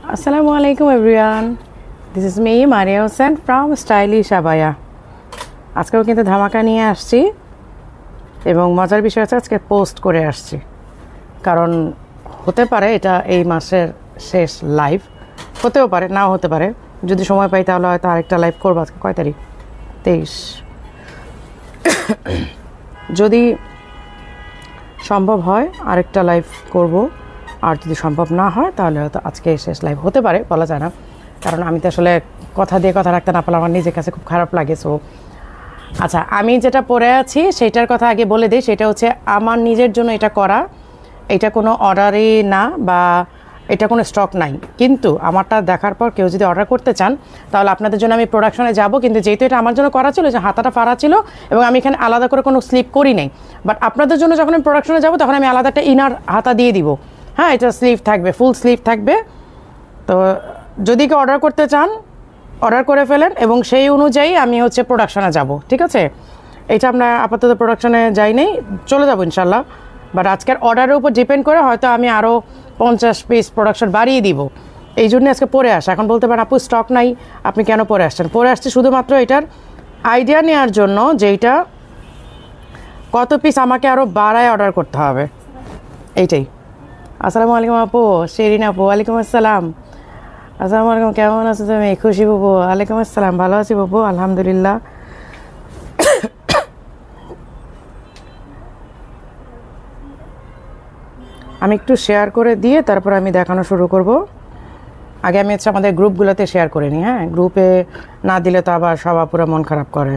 Assalamu alaikum everyone. This is me Maria Hossain from Stylish Abaya. আজকেও কিন্তু ধামাকা নিয়ে আসছি এবং মজার বিষয় আছে আজকে পোস্ট করে আসছি কারণ হতে পারে এটা এই মাসের শেষ লাইভ হতেও পারে নাও হতে পারে যদি সময় পাই তাহলে হয়তো আরেকটা লাইভ করব আজকে কয় তারিখ 23 যদি সম্ভব হয় আরেকটা লাইভ করব আর যদি সম্ভব না হয় তাহলে হয়তো আজকে শেষ লাইভ হতে পারে বলা যায় না কারণ আমি তো আসলে কথা দিয়ে কথা রাখতে না পারলে আমার নিজের কাছে খুব খারাপ লাগে সো আচ্ছা আমি যেটা পরে আছি সেটার কথা আগে বলে দিই সেটা হচ্ছে আমার নিজের জন্য এটা করা এটা কোনো অর্ডারই না বা এটা কোনো স্টক নাই কিন্তু আমারটা দেখার পর কেউ যদি অর্ডার করতে চান তাহলে আপনাদের জন্য আমি প্রোডাকশনে যাব কিন্তু যেহেতু এটা আমার জন্য করা ছিল যে হাতাটা ফাড়া ছিল এবং আমি এখানে আলাদা করে কোনো স্লিপ করি নাই বাট আপনাদের জন্য যখন আমি প্রোডাকশনে যাব তখন আমি আলাদা একটা ইনার হাতা দিয়ে দিব হ্যাঁ এটা স্লিভ থাকবে ফুল স্লিভ থাকবে তো যদি কেউ অর্ডার করতে চান অর্ডার করে ফেলেন এবং সেই অনুযায়ী আমি হচ্ছে প্রোডাকশনে যাব ঠিক আছে এটা আমরা আপাতত প্রোডাকশনে যাই নেই চলে যাবো ইনশাল্লাহ বাট আজকের অর্ডারের উপর ডিপেন্ড করে হয়তো আমি আরও 50 পিস প্রোডাকশন বাড়িয়ে দিব এই জন্য আজকে পরে আসা এখন বলতে পারেন আপু স্টক নাই আপনি কেন পরে আসছেন পরে আসছি শুধুমাত্র এটার আইডিয়া নেওয়ার জন্য যে এইটা কত পিস আমাকে আরও বাড়ায় অর্ডার করতে হবে এইটাই আসসালামু আলাইকুম আপু শেরিন আপু ওয়ালাইকুম আসসালাম আসসালামু আলাইকুম কেমন আছো তুমি খুশি বাবু ওয়ালাইকুম আসসালাম ভালো আছি বাবু আলহামদুলিল্লাহ আমি একটু শেয়ার করে দিয়ে তারপর আমি দেখানো শুরু করব আগে আমি হচ্ছে আমাদের গ্রুপগুলোতে শেয়ার করে নিই হ্যাঁ গ্রুপে না দিলে তো আবার সব আপুরা মন খারাপ করে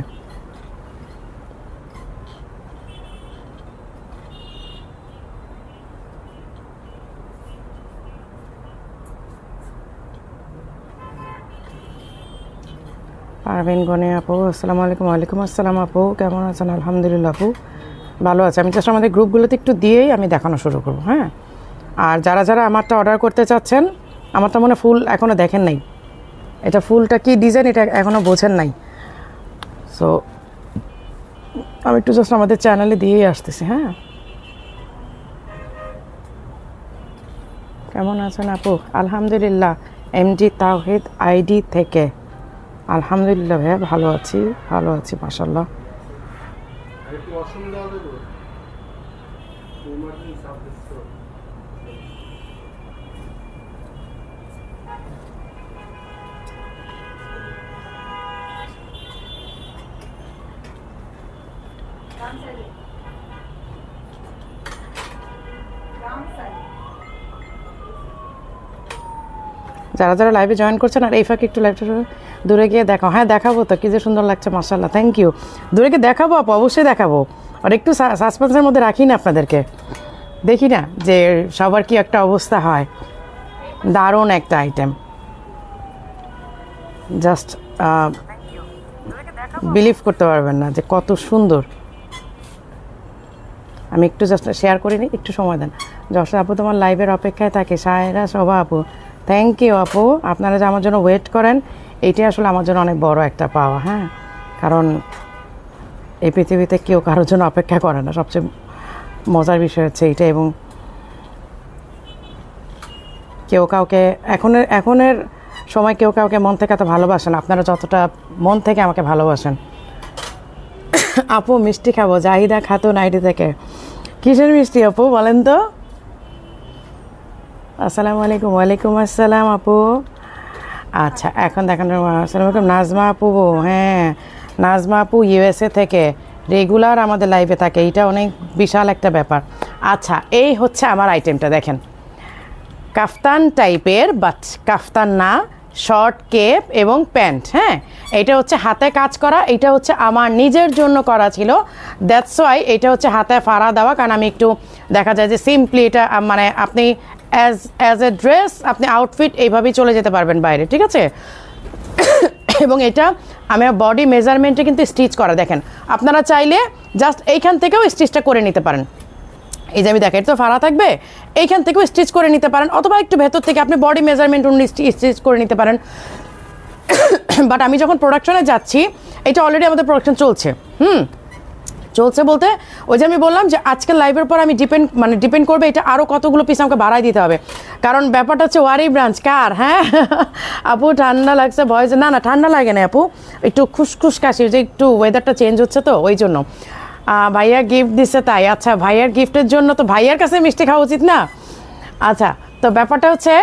পারভিন গনে আপু আসসালামু আলাইকুম ওয়ালাইকুম আসসালাম আপু কেমন আছেন আলহামদুলিল্লাহ আপু ভালো আছে আমি জাস্ট আমাদের গ্রুপগুলোতে একটু দিয়েই আমি দেখানো শুরু করব হ্যাঁ আর যারা যারা আমারটা অর্ডার করতে চাচ্ছেন আমারটা মনে ফুল এখনও দেখেন নাই এটা ফুলটা কি ডিজাইন এটা এখনও বোঝেন নাই সো আমি একটু জাস্ট আমাদের চ্যানেলে দিয়েই আসতেছি হ্যাঁ কেমন আছেন আপু আলহামদুলিল্লাহ এমডি তাওহিদ আইডি থেকে আলহামদুলিল্লাহ ভাইয়া ভালো আছি মাশাআল্লাহ যারা যারা লাইভে জয়েন করছেন আর এই ফাঁকে একটু লাইভটা দূরে গিয়ে দেখাও হ্যাঁ দেখাবো তো কি যে সুন্দর লাগছে মাশাআল্লাহ থ্যাংক ইউ দূরে গিয়ে দেখাবো আপু অবশ্যই দেখাবো আর একটু সাসপেন্সের মধ্যে রাখি না আপনাদেরকে দেখি না যে সবার কি একটা অবস্থা হয় দারুণ একটা আইটেম জাস্ট বিলিভ করতে পারবেন না যে কত সুন্দর আমি একটু জাস্ট শেয়ার করে নিই একটু সময় দেন যশোর আপু তোমার লাইভের অপেক্ষায় থাকে সায়রা শোভা আপু থ্যাংক ইউ আপু আপনারা যে আমার জন্য ওয়েট করেন এইটাই আসলে আমার জন্য অনেক বড় একটা পাওয়া হ্যাঁ কারণ এই পৃথিবীতে কেউ কারোর জন্য অপেক্ষা করে না সবচেয়ে মজার বিষয় হচ্ছে এইটা এবং কেউ কাউকে এখনের সময় কেউ কাউকে মন থেকে এত ভালোবাসেন আপনারা যতটা মন থেকে আমাকে ভালোবাসেন আপু মিষ্টি খাবো জাহিদা খাতুন আইডি থেকে কিসের মিষ্টি আপু বলেন তো আসসালামু আলাইকুম ওয়ালাইকুম আসসালাম আপু আচ্ছা এখন দেখানো আসসালামু আলাইকুম নাজমা আপু হ্যাঁ নাজমা আপু ইউএসএ থেকে রেগুলার আমাদের লাইভে থাকে এইটা অনেক বিশাল একটা ব্যাপার আচ্ছা এই হচ্ছে আমার আইটেমটা দেখেন কাফতান টাইপের বাট কাফতান না শর্ট কেপ এবং প্যান্ট হ্যাঁ এটা হচ্ছে হাতে কাজ করা এটা হচ্ছে আমার নিজের জন্য করা ছিল দ্যাটস ওয়াই এটা হচ্ছে হাতে ফাড়া দেওয়া কারণ আমি একটু দেখা যায় যে সিম্পলি এটা মানে আপনি অ্যাজ এ ড্রেস আপনি আউটফিট এইভাবেই চলে যেতে পারবেন বাইরে ঠিক আছে এবং এটা আমার বডি মেজারমেন্টে কিন্তু স্টিচ করা দেখেন আপনারা চাইলে জাস্ট এইখান থেকেও স্টিচটা করে নিতে পারেন এই যে আমি দেখেন তো ফাড়া থাকবে এইখান থেকেও স্টিচ করে নিতে পারেন অথবা একটু ভেতর থেকে আপনি বডি মেজারমেন্ট অনুযায়ী স্টিচ করে নিতে পারেন বাট আমি যখন প্রোডাকশনে যাচ্ছি এটা অলরেডি আমাদের প্রোডাকশন চলছে চলছে বলতে ওই যে আমি বললাম যে আজকের লাইভের পর আমি ডিপেন্ড করবে এটা আরও কতগুলো পিস আমাকে বাড়াই দিতে হবে, কারণ ব্যাপারটা হচ্ছে ওয়ারি ব্রাঞ্চ কার। হ্যাঁ আপু ঠান্ডা লাগছে ভয়েসে, না না ঠান্ডা লাগে না আপু, একটু খুসখুস কাশি, যে একটু ওয়েদারটা চেঞ্জ হচ্ছে তো ওই জন্য। ভাইয়া গিফট দিচ্ছে তাই, আচ্ছা ভাইয়ার গিফটের জন্য তো ভাইয়ার কাছে মিষ্টি খাওয়া উচিত না। আচ্ছা তো ব্যাপারটা হচ্ছে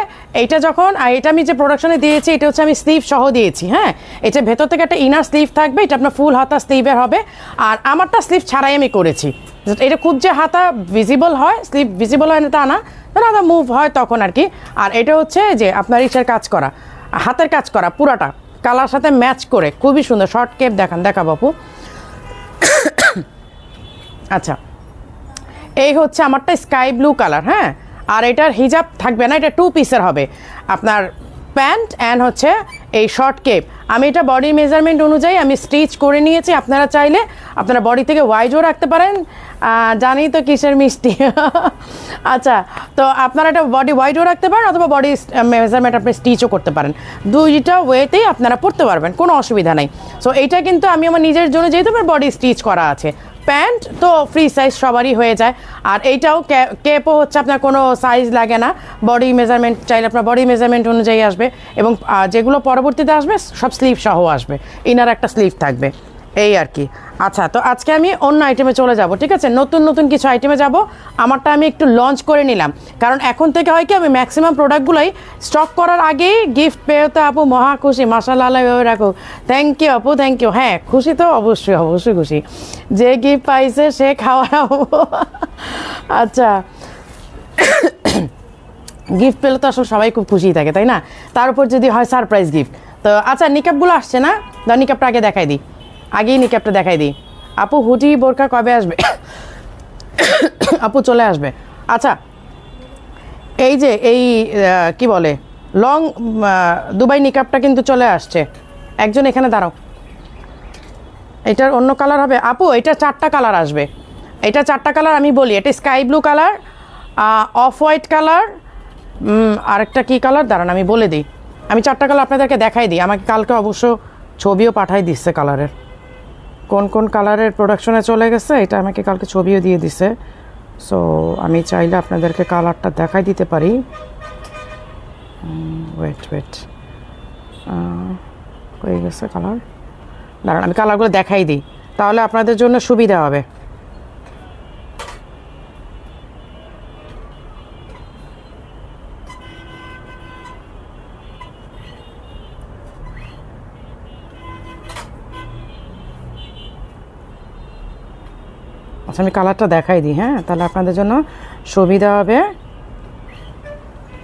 এইটা যখন এটা আমি যে প্রোডাকশনে দিয়েছি এটা হচ্ছে আমি স্লিভ সহ দিয়েছি। হ্যাঁ এটা ভেতর থেকে একটা ইনার স্লিভ থাকবে, এটা আপনার ফুল হাতা স্লিভের হবে, আর আমারটা স্লিভ ছাড়াই আমি করেছি। এটা খুব যে হাতা ভিজিবল হয়, স্লিভ ভিজিবল হয় না তা না, হাতা মুভ হয় তখন আর কি। আর এটা হচ্ছে যে আপনার ইসের কাজ করা, হাতের কাজ করা পুরাটা কালার সাথে ম্যাচ করে খুবই সুন্দর। শর্ট কেপ দেখাবো আপু। আচ্ছা এই হচ্ছে আমারটা স্কাই ব্লু কালার। হ্যাঁ আর এটার হিজাব থাকবে না, এটা 2 পিসের হবে, আপনার প্যান্ট অ্যান্ড হচ্ছে এই শর্ট কেপ। আমি এটা বডি মেজারমেন্ট অনুযায়ী আমি স্টিচ করে নিয়েছি, আপনারা চাইলে আপনারা বডি থেকে ওয়াইজও রাখতে পারেন, জানি তো কিসের মিষ্টি। আচ্ছা তো আপনারা এটা বডি ওয়াইডও রাখতে পারেন অথবা বডি মেজারমেন্ট আপনি স্টিচও করতে পারেন, দুইটা ওয়েতেই আপনারা পড়তে পারবেন, কোনো অসুবিধা নেই। সো এইটা কিন্তু আমি আমার নিজের জন্য যেহেতু আমার বডি স্টিচ করা আছে, প্যান্ট তো ফ্রি সাইজ সবারই হয়ে যায়, আর এইটাও কেপও হচ্ছে আপনার কোনো সাইজ লাগে না, বডি মেজারমেন্ট চাইলে আপনার বডি মেজারমেন্ট অনুযায়ী আসবে, এবং যেগুলো পরবর্তীতে আসবে সব স্লিভ সহ আসবে, ইনার একটা স্লিভ থাকবে এই আর কি। আচ্ছা তো আজকে আমি অন্য আইটেমে চলে যাব, ঠিক আছে, নতুন কিছু আইটেমে যাব। আমারটা আমি একটু লঞ্চ করে নিলাম, কারণ এখন থেকে হয় কি আমি ম্যাক্সিমাম প্রোডাক্টগুলোই স্টক করার আগেই গিফট পেয়ে তো আপু মহা খুশি, মাশাআল্লাহ এভাবে রাখো। থ্যাংক ইউ আপু, থ্যাংক ইউ। হ্যাঁ খুশি তো অবশ্যই খুশি, যে গিফট পাইছে সে খাওয়াবো। আচ্ছা গিফট পেলে তো আসলে সবাই খুব খুশি থাকে তাই না, তার উপর যদি হয় সারপ্রাইজ গিফট। তো আচ্ছা নিকাপগুলো আসছে না, নিকাপটা আগে দেখাই দিই, আগেই নিকাপটা দেখাই দিই। আপু হুডি বোরকা কবে আসবে? আপু চলে আসবে। আচ্ছা এই যে এই কি বলে লং দুবাই নিকাপটা কিন্তু চলে আসছে। একজন এখানে দাঁড়াও, এটার অন্য কালার হবে আপু, এটা 4টা কালার আসবে, এটা 4টা কালার আমি বলি, এটা sky blue colour, off white colour, আরেকটা কি কালার দাঁড়ান আমি বলে দিই, আমি 4টা কালার আপনাদেরকে দেখাই দিই। আমাকে কালকে অবশ্য ছবিও পাঠাই দিচ্ছে কালারের, কোন কালারের প্রোডাকশনে চলে গেছে এটা আমাকে কালকে ছবিও দিয়ে দিছে। সো আমি চাইলে আপনাদেরকে কালারটা দেখাই দিতে পারি। ওয়েট হয়ে গেছে কালার, দাঁড়ান আমি কালারগুলো দেখাই দিই, তাহলে আপনাদের জন্য সুবিধা হবে। আচ্ছা আমি কালারটা দেখাই দিই, হ্যাঁ তাহলে আপনাদের জন্য সুবিধা হবে।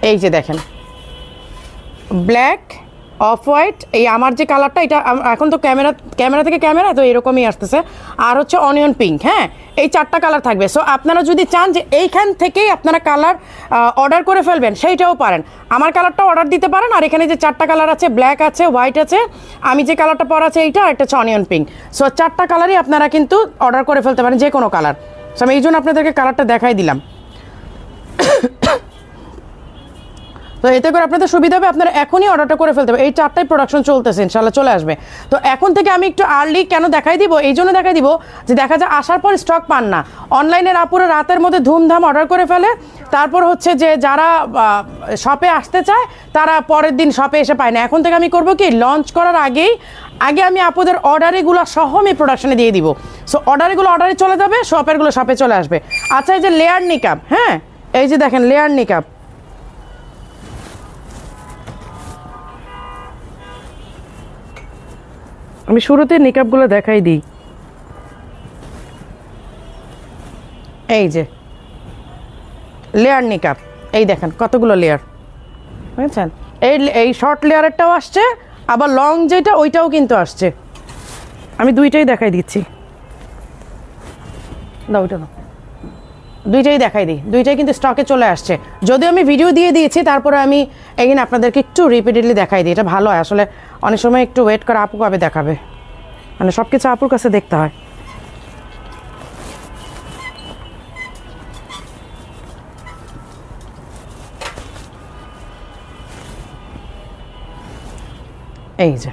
এই যে দেখেন ব্ল্যাক অফ হোয়াইট, এই আমার যে কালারটা এটা এখন তো ক্যামেরা থেকে ক্যামেরা তো এরকমই আসতেছে, আর হচ্ছে অনিয়ন পিঙ্ক। হ্যাঁ এই 4টা কালার থাকবে। সো আপনারা যদি চান যে এইখান থেকেই আপনারা কালার অর্ডার করে ফেলবেন সেইটাও পারেন, আমার কালারটা অর্ডার দিতে পারেন। আর এখানে যে 4টা কালার আছে, ব্ল্যাক আছে, হোয়াইট আছে, আমি যে কালারটা পরা আছে এইটা, আর একটা হচ্ছে অনিয়ন পিঙ্ক। সো 4টা কালারই আপনারা কিন্তু অর্ডার করে ফেলতে পারেন, যে কোনো কালার। সো আমি এই জন্য আপনাদেরকে কালারটা দেখাই দিলাম। তো এতে করে আপনাদের সুবিধা হবে, আপনারা এখনই অর্ডারটা করে ফেলতে হবে। এই 4টাই প্রোডাকশন চলতেছে, ইনশাল্লাহ চলে আসবে। তো এখন থেকে আমি একটু আর্লি কেন দেখাই দিব, এই জন্য দেখাই দিব যে দেখা যায় আসার পর স্টক পান না, অনলাইনের আপুরে রাতের মধ্যে ধুমধাম অর্ডার করে ফেলে, তারপর হচ্ছে যে যারা শপে আসতে চায় তারা পরের দিন শপে এসে পায় না। এখন থেকে আমি করব কি, লঞ্চ করার আগে আমি আপুদের অর্ডারিগুলো সহ আমি প্রোডাকশনে দিয়ে দিব। সো অর্ডারে চলে যাবে, শপেরগুলো শপে চলে আসবে। আচ্ছা এই যে লেয়ার নিকাপ, হ্যাঁ এই যে দেখেন লেয়ার নিকাপ, আমি শুরুতে নিকাপগুলো দেখাই দিই। এই যে লেয়ার নিকাপ, এই দেখেন কতগুলো লেয়ার, বুঝছেন? এই শর্ট লেয়ারেরটাও আসছে, আবার লং যেটা ওইটাও কিন্তু আসছে। আমি দুইটাই দেখাই দিচ্ছি, না ওইটা না, দুইটাই দেখাই দিই, দুইটাই কিন্তু স্টকে চলে আসছে। যদিও আমি ভিডিও দিয়ে দিয়েছি, তারপরে আমি এখানে আপনাদেরকে একটু রিপিটেডলি দেখাই দিই, এটা ভালো হয় আসলে। অনেক সময় একটু ওয়েট করে আপু কবে দেখাবে, মানে সব কিছু আপুর কাছে দেখতে হয়। এই যে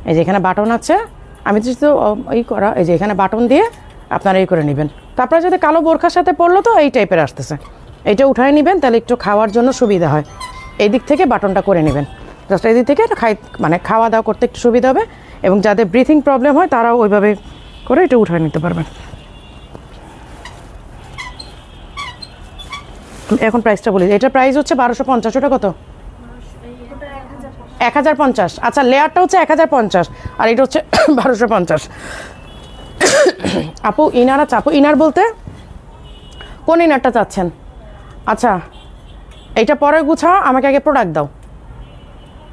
এই যে এখানে বাটন আছে, আমি তো এই করা, এই যে এখানে বাটন দিয়ে আপনারা এই করে নেবেন। তারপরে যদি কালো বোরখার সাথে পরলো তো এই টাইপের আসতেছে, এইটা উঠায় নেবেন, তাহলে একটু খাওয়ার জন্য সুবিধা হয়। এই দিক থেকে বাটনটা করে নেবেন, জাস্ট এই দিক থেকে মানে খাওয়া দাওয়া করতে একটু সুবিধা হবে, এবং যাদের ব্রিথিং প্রবলেম হয় তারাও ওইভাবে করে এটা উঠায় নিতে পারবেন। এখন প্রাইসটা বলি, এটার প্রাইস হচ্ছে 1250। ওটা কত? 1050। আচ্ছা, লেয়ারটা হচ্ছে 1050 আর এটা হচ্ছে 1250। আপু ইনার আছে? আপু ইনার বলতে কোন ইনারটা চাচ্ছেন? আচ্ছা, এইটা পরে গুছাও, আমাকে আগে প্রোডাক্ট দাও।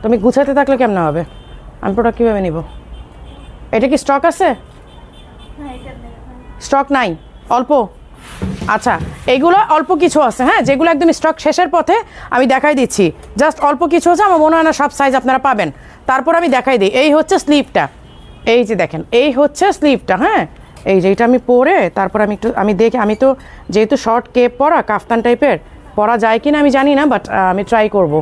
তুমি গুছাতে থাকলে কেমন হবে, আমি প্রোডাক্ট কীভাবে নিব? এটা কি স্টক আছে? স্টক নাই, অল্প। আচ্ছা, এইগুলো অল্প কিছু আছে, হ্যাঁ, যেগুলো একদম স্টক শেষের পথে আমি দেখাই দিচ্ছি। জাস্ট অল্প কিছু আছে, আমার মনে হয় না সব সাইজ আপনারা পাবেন। তারপর আমি দেখাই দিই, এই হচ্ছে স্লিভটা, এই যে দেখেন, এই হচ্ছে স্লিভটা। হ্যাঁ, এই যে এটা আমি পরে তারপর আমি দেখি, আমি তো যেহেতু শর্ট কেপ পরা, কাফতান টাইপের পরা যায় কিনা আমি জানি না, বাট আমি ট্রাই করব।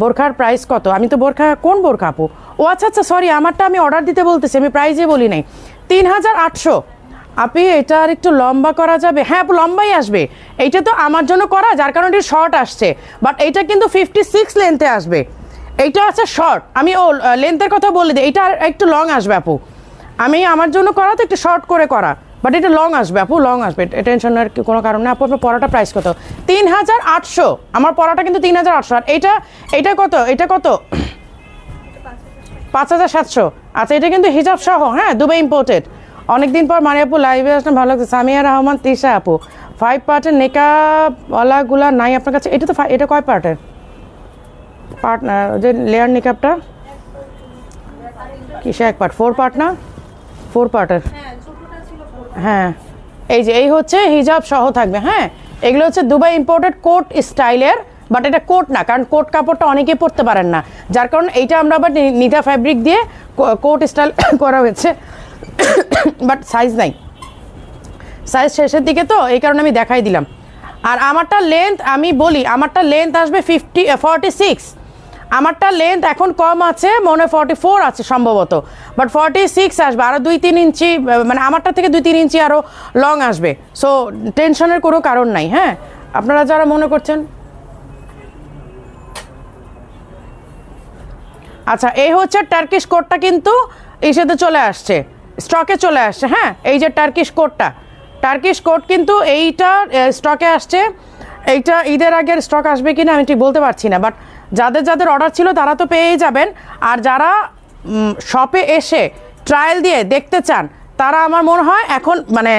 বোরখার প্রাইস কত? আমি তো বোরখা, কোন বোরখা আপু? ও আচ্ছা আচ্ছা, সরি, আমারটা আমি অর্ডার দিতে বলতেছি, আমি প্রাইসে বলি নাই। 3800। আপনি এটা আর একটু লম্বা করা যাবে? হ্যাঁ আপু, লম্বাই আসবে। এইটা তো আমার জন্য করা, যার কারণে এটা শর্ট আসছে, বাট এইটা কিন্তু 56 লেন্থে আসবে। এইটা আছে শর্ট, আমি ও লেন্থের কথা বলে দিই, এইটা একটু লং আসবে আপু। আমি আমার জন্য করা তো একটু শর্ট করে করা, বাট এটা লং আসবে আপু, লং আসবে, টেনশনের কোনো কারণ না আপু। আপনার পড়াটা প্রাইস কত? 3800। আমার পড়াটা কিন্তু 3800। আর এইটা কত? এটা কত? 5700। আচ্ছা, এটা কিন্তু হিজাব সহ, হ্যাঁ, দুবাই ইম্পোর্টেড। অনেকদিন পর মানে আপু লাইভে আসলে ভালো লাগছে। সামিয়া রহমান তিশা আপু, 5 পার্টের নেকাবওয়ালাগুলা নাই আপনার কাছে? এটা তো এটা কয় পার্টের পার্ট? যে লেয়ার নিকাবটা কিসে এক পার্ট? 4 পার্ট না? 4 পার্টের, হ্যাঁ। এই যে এই হচ্ছে হিজাব সহ থাকবে, হ্যাঁ। এগুলো হচ্ছে দুবাই ইম্পোর্টেড কোট স্টাইলের, বাট এটা কোট না, কারণ কোট কাপড়টা অনেকেই পরতে পারেন না, যার কারণে এইটা আমরা আবার নিদা ফ্যাব্রিক দিয়ে কোট স্টাইল করা হয়েছে, বাট সাইজ নাই, সাইজ শেষের দিকে তো, এই কারণে আমি দেখাই দিলাম। আর আমারটা লেন্থ, আমি বলি আমারটা লেন্থ আসবে 46। আমারটা লেন্থ এখন কম আছে, মনে হয় 44 আছে সম্ভবত, বাট 46 আসবে, আরও 2-3 ইঞ্চি, মানে আমারটা থেকে 2-3 ইঞ্চি আরও লং আসবে। সো টেনশনের কোনো কারণ নাই, হ্যাঁ। আপনারা যারা মনে করছেন, আচ্ছা, এই হচ্ছে টার্কিশ কোটটা, কিন্তু ইসেতে চলে আসছে, স্টকে চলে আসছে, হ্যাঁ। এই যে টার্কিশ কোটটা, টার্কিশ কোট কিন্তু এইটা স্টকে আসছে। এইটা ঈদের আগের স্টক আসবে কিনা আমি ঠিক বলতে পারছি না, বাট যাদের যাদের অর্ডার ছিল তারা তো পেয়েই যাবেন। আর যারা শপে এসে ট্রায়াল দিয়ে দেখতে চান, তারা আমার মনে হয় এখন মানে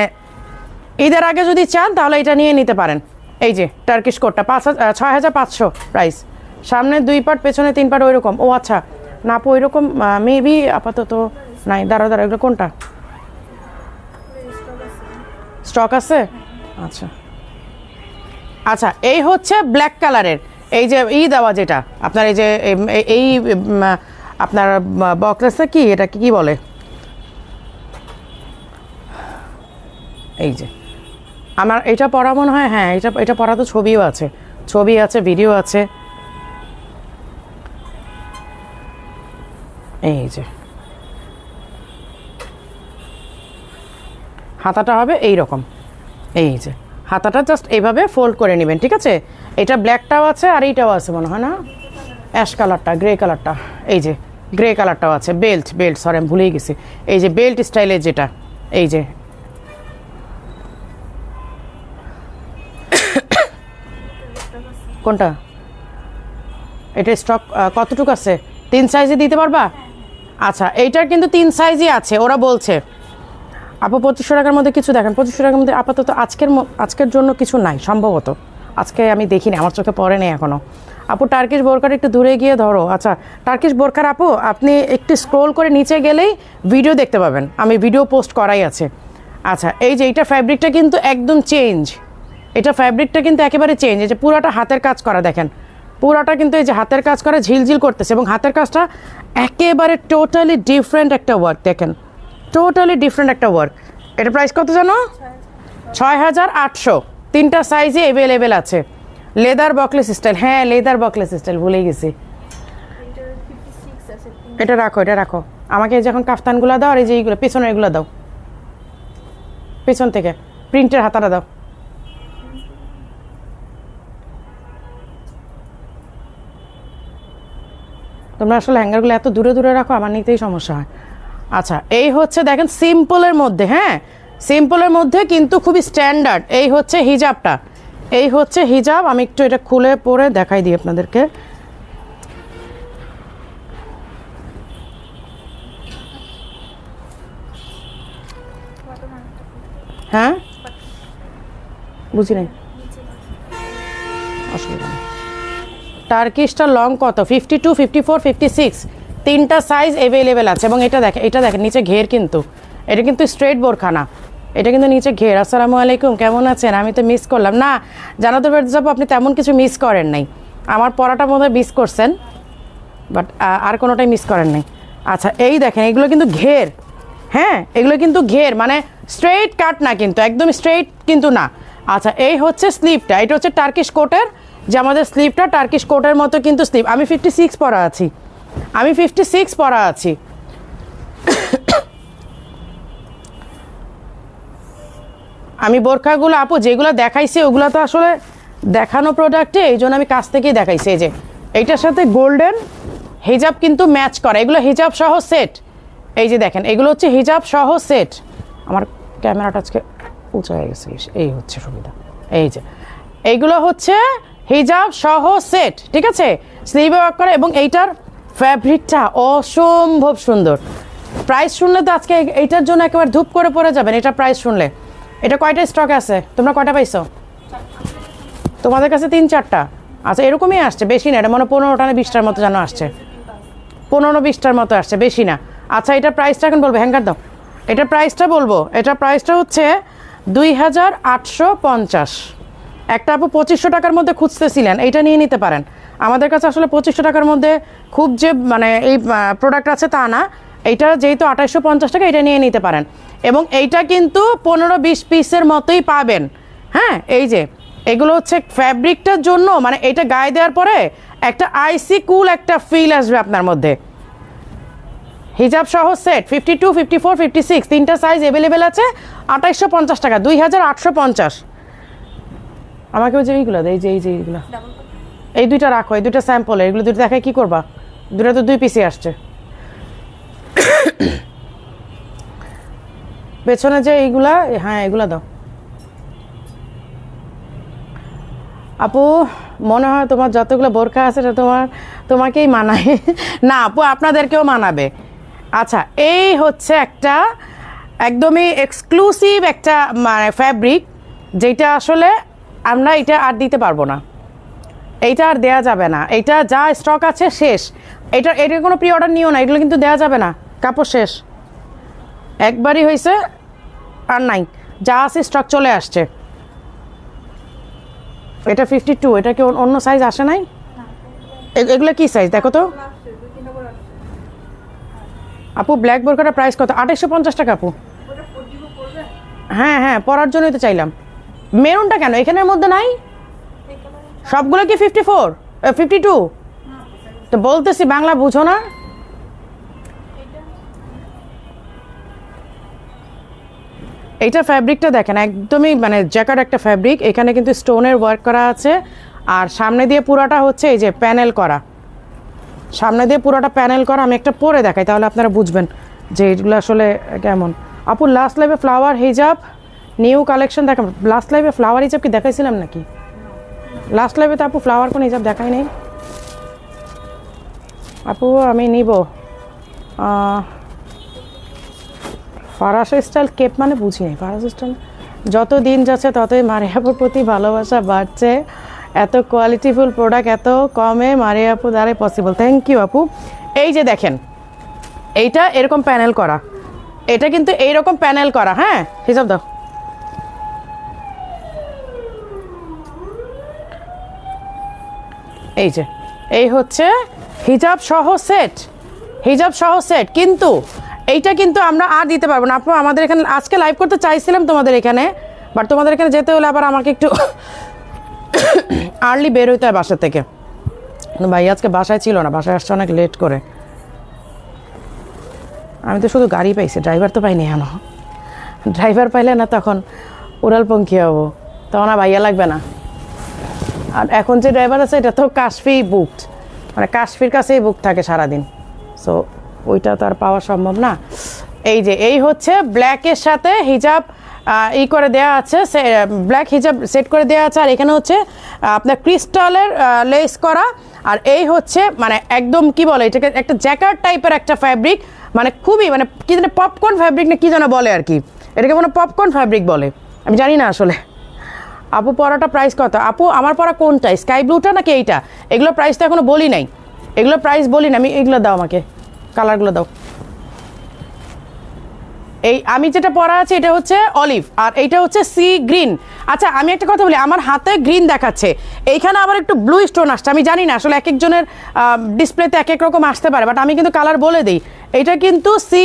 ঈদের আগে যদি চান তাহলে এটা নিয়ে নিতে পারেন। এই যে টার্কিশ কোটটা 6500 প্রাইস, সামনে 2 পার্ট, পেছনে 3 পার্ট, ওইরকম। ও আচ্ছা, না আপু ওইরকম মেবি আপাতত নাই। দাঁড়া, এগুলো কোনটা স্টক আছে? আচ্ছা আচ্ছা, এই হচ্ছে ব্ল্যাক কালারের, এই যে দেওয়া যেটা আপনার, এই যে এই আপনার বক্সটা কি, এটা কি বলে, এই যে আমার এটা পড়া মনে হয়, হ্যাঁ, এটা পড়া তো ছবিও আছে, ছবি আছে, ভিডিও আছে। এই যে হাতাটা হবে এই রকম, এই যে হাতাটা জাস্ট এইভাবে ফোল্ড করে নেবেন, ঠিক আছে। এটা ব্ল্যাকটাও আছে আর এইটাও আছে মনে হয় না, অ্যাশ কালারটা, গ্রে কালারটা, এই যে গ্রে কালারটাও আছে। বেল্ট, সরি আমি ভুলেই গেছি, এই যে বেল্ট স্টাইলের যেটা, এই যে কোনটা, এটা স্টক কতটুকু আছে? 3 সাইজে দিতে পারবা? আচ্ছা, এইটার কিন্তু 3 সাইজই আছে, ওরা বলছে। আপু 2500 টাকার মধ্যে কিছু দেখেন। 2500 টাকার মধ্যে আপাতত আজকের জন্য কিছু নাই সম্ভবত, আজকে আমি দেখিনি, আমার চোখে পড়ে নেই এখনও। আপু টার্কিশ বোরকার একটু দূরে গিয়ে ধরো। আচ্ছা, টার্কিশ বোরকার আপু আপনি একটু স্ক্রোল করে নিচে গেলেই ভিডিও দেখতে পাবেন, আমি ভিডিও পোস্ট করাই আছে। আচ্ছা, এই যে এইটা ফ্যাব্রিকটা কিন্তু একদম চেঞ্জ, এটা ফ্যাব্রিকটা কিন্তু একেবারে চেঞ্জ। এই যে পুরাটা হাতের কাজ করা, দেখেন পুরাটা কিন্তু এই যে হাতের কাজ করা, ঝিলঝিল করতেছে, এবং হাতের কাজটা একেবারে টোটালি ডিফারেন্ট একটা ওয়ার্ক, দেখেন টোটালি ডিফারেন্ট একটা ওয়ার্ক। এটা প্রাইস কত জানো? 6800। 3টা সাইজে অ্যাভেলেবেল আছে। লেদার বকলেস স্টাইল, হ্যাঁ লেদার বকলেস স্টাইল, ভুলে গেছি। এটা রাখো, এটা রাখো, আমাকে যখন কাফতানগুলো দাও আর এই যে এইগুলো পেছনের এগুলো দাও, পেছন থেকে প্রিন্টের হাতাটা দাও। তোমরা আসলে হ্যাঙ্গারগুলো এত দূরে দূরে রাখো, আমার নিতেই সমস্যা হয়। আচ্ছা, এই হচ্ছে দেখেন সিম্পলের মধ্যে, হ্যাঁ সিম্পলের মধ্যে কিন্তু খুবই স্ট্যান্ডার্ড। এই হচ্ছে হিজাবটা, এই হচ্ছে হিজাব। আমি একটু এটা খুলে পরে দেখাই দিই আপনাদেরকে। হ্যাঁ বুঝি নাই, অসুবিধা নেই। টার্কিশটা লং কত? 52, 54, 56 তিনটা সাইজ অ্যাভেলেবেল আছে। এবং এটা দেখেন, এটা দেখেন নিচে ঘের, কিন্তু এটা কিন্তু স্ট্রেট বোরখা না, এটা কিন্তু নিচে ঘের। আসসালামু আলাইকুম, কেমন আছেন? আমি তো মিস করলাম না, জানাতে পারতে যাবো আপনি তেমন কিছু মিস করেন নাই। আমার পড়াটা বোধহয় মিস করছেন, বাট আর কোনোটাই মিস করেন নাই। আচ্ছা এই দেখেন, এগুলো কিন্তু ঘের, হ্যাঁ এগুলো কিন্তু ঘের, মানে স্ট্রেইট কাট না, কিন্তু একদম স্ট্রেইট কিন্তু না। আচ্ছা এই হচ্ছে স্লিভটা, এটা হচ্ছে টার্কিশ কোটের, যে আমাদের স্লিভটা টার্কিশ কোটের মতো কিন্তু স্লিভ। আমি 56 পরা আছি, আমি 56 পরা আছি। আমি বোরখাগুলো আপু যেগুলো দেখাইছি ওগুলো তো আসলে দেখানো প্রোডাক্টে, এই জন্য আমি কাছ থেকেই দেখাইছি। এই যে এইটার সাথে গোল্ডেন হিজাব কিন্তু ম্যাচ করে, এগুলো হিজাব সহ সেট। এই যে দেখেন এগুলো হচ্ছে হিজাব সহ সেট। আমার ক্যামেরাটা আজকে উঁচু হয়ে গেছে, এই হচ্ছে সুবিধা। এই যে এইগুলো হচ্ছে হিজাব সহ সেট, ঠিক আছে, স্লিভে ওয়ার্ক করে। এবং এইটার ফ্যাব্রিকটা অসম্ভব সুন্দর। প্রাইস শুনলে তো আজকে এইটার জন্য একেবারে ধূপ করে পড়ে যাবেন। এটা প্রাইস শুনলে, এটা কয়টা স্টক আছে? তোমরা কয়টা পাইছো? তোমাদের কাছে 3-4টা? আচ্ছা এরকমই আসছে, বেশি না, এটা মনে 15টা না 20টার মতো যেন আসছে, 15-20টার মতো আসছে, বেশি না। আচ্ছা এটা প্রাইসটা এখন বলবো, হ্যাঙ্গার দাও, এটার প্রাইসটা বলবো। এটার প্রাইসটা হচ্ছে 2850। একটা আপু 2500 টাকার মধ্যে খুঁজতেছিলেন, এইটা নিয়ে নিতে পারেন। আমাদের কাছে আসলে 2500 টাকার মধ্যে খুব যে মানে এই প্রোডাক্ট আছে তা না, এইটা যেহেতু 2850 টাকা, এটা নিয়ে নিতে পারেন। এবং এইটা কিন্তু 15-20 পিসের মতোই পাবেন। হ্যাঁ এই যে এগুলো হচ্ছে ফ্যাব্রিকটার জন্য, মানে এটা গায়ে দেওয়ার পরে একটা আইসি কুল একটা ফিল আসবে আপনার মধ্যে। হিজাব সহ সেট 52, 54, 56 তিনটা সাইজ অ্যাভেলেবেল আছে। 2850 টাকা, 2850। আমাকে ওই যে এইগুলো দেয়, এই যে এইগুলো, এই দুইটা রাখো, এই দুইটা স্যাম্পল, এগুলো দুটো দেখায় কি করবা? দুটো তো 2 পিসে আসছে। পেছনে যে এইগুলা, হ্যাঁ এগুলা দাও আপু। মনে হয় তোমার যতগুলো বোরখা আছে এটা তোমাকেই মানায় না আপু, আপনাদেরকেও মানাবে। আচ্ছা এই হচ্ছে একটা একদমই এক্সক্লুসিভ একটা মানে ফ্যাব্রিক, যেটা আসলে আমরা এটা আর দিতে পারবো না, এইটা আর দেয়া যাবে না, এইটা যা স্টক আছে শেষ। এটার কোনো প্রি অর্ডার নিও না, এগুলো কিন্তু দেওয়া যাবে না, কাপড় শেষ, একবারই হয়েছে আর নাই, যা আছে স্টক চলে আসছে। এটা 52, এটা কি অন্য সাইজ আসে নাই? এগুলো কি সাইজ দেখো তো আপু। ব্ল্যাক বোরকাটার প্রাইস কত? 2850 টাকা আপু। হ্যাঁ হ্যাঁ পরার জন্যই তো চাইলাম। মেরুনটা কেন এখানের মধ্যে নাই? সবগুলো কি 54, 52? তো বলতেছি বাংলা বুঝো না? এইটা ফ্যাব্রিকটা দেখেন, একদমই মানে জ্যাকেট একটা ফ্যাব্রিক। এখানে কিন্তু স্টোনের ওয়ার্ক করা আছে, আর সামনে দিয়ে পুরাটা হচ্ছে এই যে প্যানেল করা, সামনে দিয়ে পুরোটা প্যানেল করা। আমি একটা পরে দেখাই তাহলে আপনারা বুঝবেন যে এগুলো আসলে কেমন। আপু লাস্ট লাইভে ফ্লাওয়ার হিজাব নিউ কালেকশন দেখাম। লাস্ট লাইভে ফ্লাওয়ার হিজাব কি দেখাইছিলাম নাকি? লাস্ট লাইভে তো আপু ফ্লাওয়ার কোনো হিজাব দেখাই নেই আপু। আমি নিব ফারাসা স্টাইল কেপ, মানে বুঝি নেই ফারাসা স্টাইল। যত দিন যাচ্ছে ততই মারিয়াপুর প্রতি ভালোবাসা বাড়ছে। এত কোয়ালিটিফুল প্রোডাক্ট এত কমে মারিয়াপু দ্বারাই পসিবল। থ্যাংক ইউ আপু। এই যে দেখেন এইটা এরকম প্যানেল করা, এটা কিন্তু এইরকম প্যানেল করা। হ্যাঁ হিসাব দাও। এই যে এই হচ্ছে হিজাব সহ সেট, হিজাব সহ সেট। কিন্তু এইটা কিন্তু আমরা আর দিতে পারবো না আপু। আমাদের এখানে আজকে লাইভ করতে চাইছিলাম তোমাদের এখানে, বাট তোমাদের এখানে যেতে হলে আবার আমাকে একটু আর্লি বের হইতে হয় বাসা থেকে। ভাই আজকে বাসায় ছিল না, বাসায় আসছে অনেক লেট করে। আমি তো শুধু গাড়ি পাইছি, ড্রাইভার তো পাইনি এখনো। ড্রাইভার পাইলে না তখন উড়ালপঙ্খী হবো, তখন আর ভাইয়া লাগবে না। আর এখন যে ড্রাইভার আছে এটা তো কাশফি বুকড, মানে কাশফির কাছেই বুক থাকে সারাদিন, সো ওইটা তো আর পাওয়া সম্ভব না। এই যে এই হচ্ছে ব্ল্যাকের সাথে হিজাব ই করে দেওয়া আছে, ব্ল্যাক হিজাব সেট করে দেওয়া আছে। আর এখানে হচ্ছে আপনার ক্রিস্টালের লেস করা। আর এই হচ্ছে মানে একদম কি বলে এটাকে, একটা জ্যাকার্ড টাইপের একটা ফ্যাব্রিক, মানে খুবই মানে কি যেন পপকর্ন ফ্যাব্রিক না কি যেন বলে আর কি, এটাকে মনে পপকর্ন ফ্যাব্রিক বলে, আমি জানি না আসলে। আপু পরাটা প্রাইস কত? আপু আমার পরা কোনটা, স্কাই ব্লুটা নাকি এইটা? এগুলো প্রাইস তো এখনো বলি নাই, এগুলো প্রাইস বলি না আমি। এগুলো দাও আমাকে, কালারগুলো দাও। এই আমি যেটা পরা আছে এটা হচ্ছে অলিভ, আর এইটা হচ্ছে সি গ্রিন। আচ্ছা আমি একটা কথা বলি, আমার হাতে গ্রিন দেখাচ্ছে, এইখানে আবার একটু ব্লু স্টোন আসছে। আমি জানি না আসলে এক একজনের ডিসপ্লেতে এক এক রকম আসতে পারে, বাট আমি কিন্তু কালার বলে দিই। এটা কিন্তু সি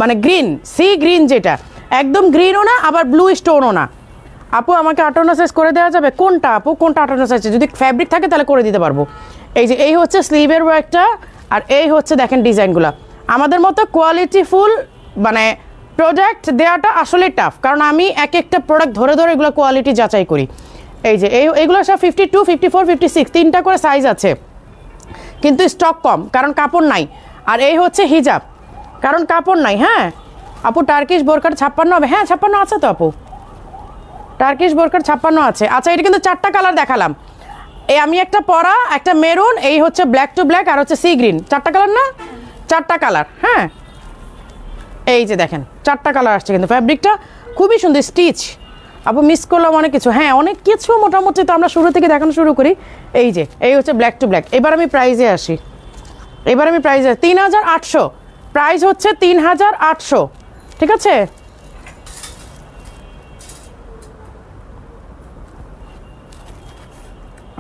মানে গ্রিন, সি গ্রিন, যেটা একদম গ্রিনও না আবার ব্লু স্টোনও না। আপু আমাকে 58 সাইজ করে দেওয়া যাবে? কোনটা আপু, কোনটা 58 সাইজ? যদি ফ্যাব্রিক থাকে তাহলে করে দিতে পারবো। এই যে এই হচ্ছে স্লিভের ওয়ার্কটা, আর এই হচ্ছে দেখেন ডিজাইনগুলো। আমাদের মতো কোয়ালিটিফুল মানে প্রোডাক্ট দেওয়াটা আসলে টাফ, কারণ আমি এক একটা প্রোডাক্ট ধরে ধরে এগুলো কোয়ালিটি যাচাই করি। এই যে এইগুলো সব 52, 54, 56 তিনটা করে সাইজ আছে, কিন্তু স্টক কম কারণ কাপড় নাই। আর এই হচ্ছে হিজাব, কারণ কাপড় নাই। হ্যাঁ আপু টার্কিশ বোরকার 56 হবে? হ্যাঁ 56 আছে তো আপু, টার্কিশ বোরকার 56 আছে। আচ্ছা এটা কিন্তু 4টা কালার দেখালাম, এই আমি একটা পরা, একটা মেরুন, এই হচ্ছে ব্ল্যাক টু ব্ল্যাক, আর হচ্ছে সি গ্রিন। 4টা কালার না? 4টা কালার। হ্যাঁ এই যে দেখেন 4টা কালার আসছে, কিন্তু ফ্যাব্রিকটা খুবই সুন্দর, স্টিচ। আপু মিস করলাম অনেক কিছু। হ্যাঁ অনেক কিছু মোটামুটি তো আমরা শুরু থেকে দেখানো শুরু করি। এই যে এই হচ্ছে ব্ল্যাক টু ব্ল্যাক। এবার আমি প্রাইজে আসি, এবার আমি প্রাইজে 3800, প্রাইস হচ্ছে 3800, ঠিক আছে?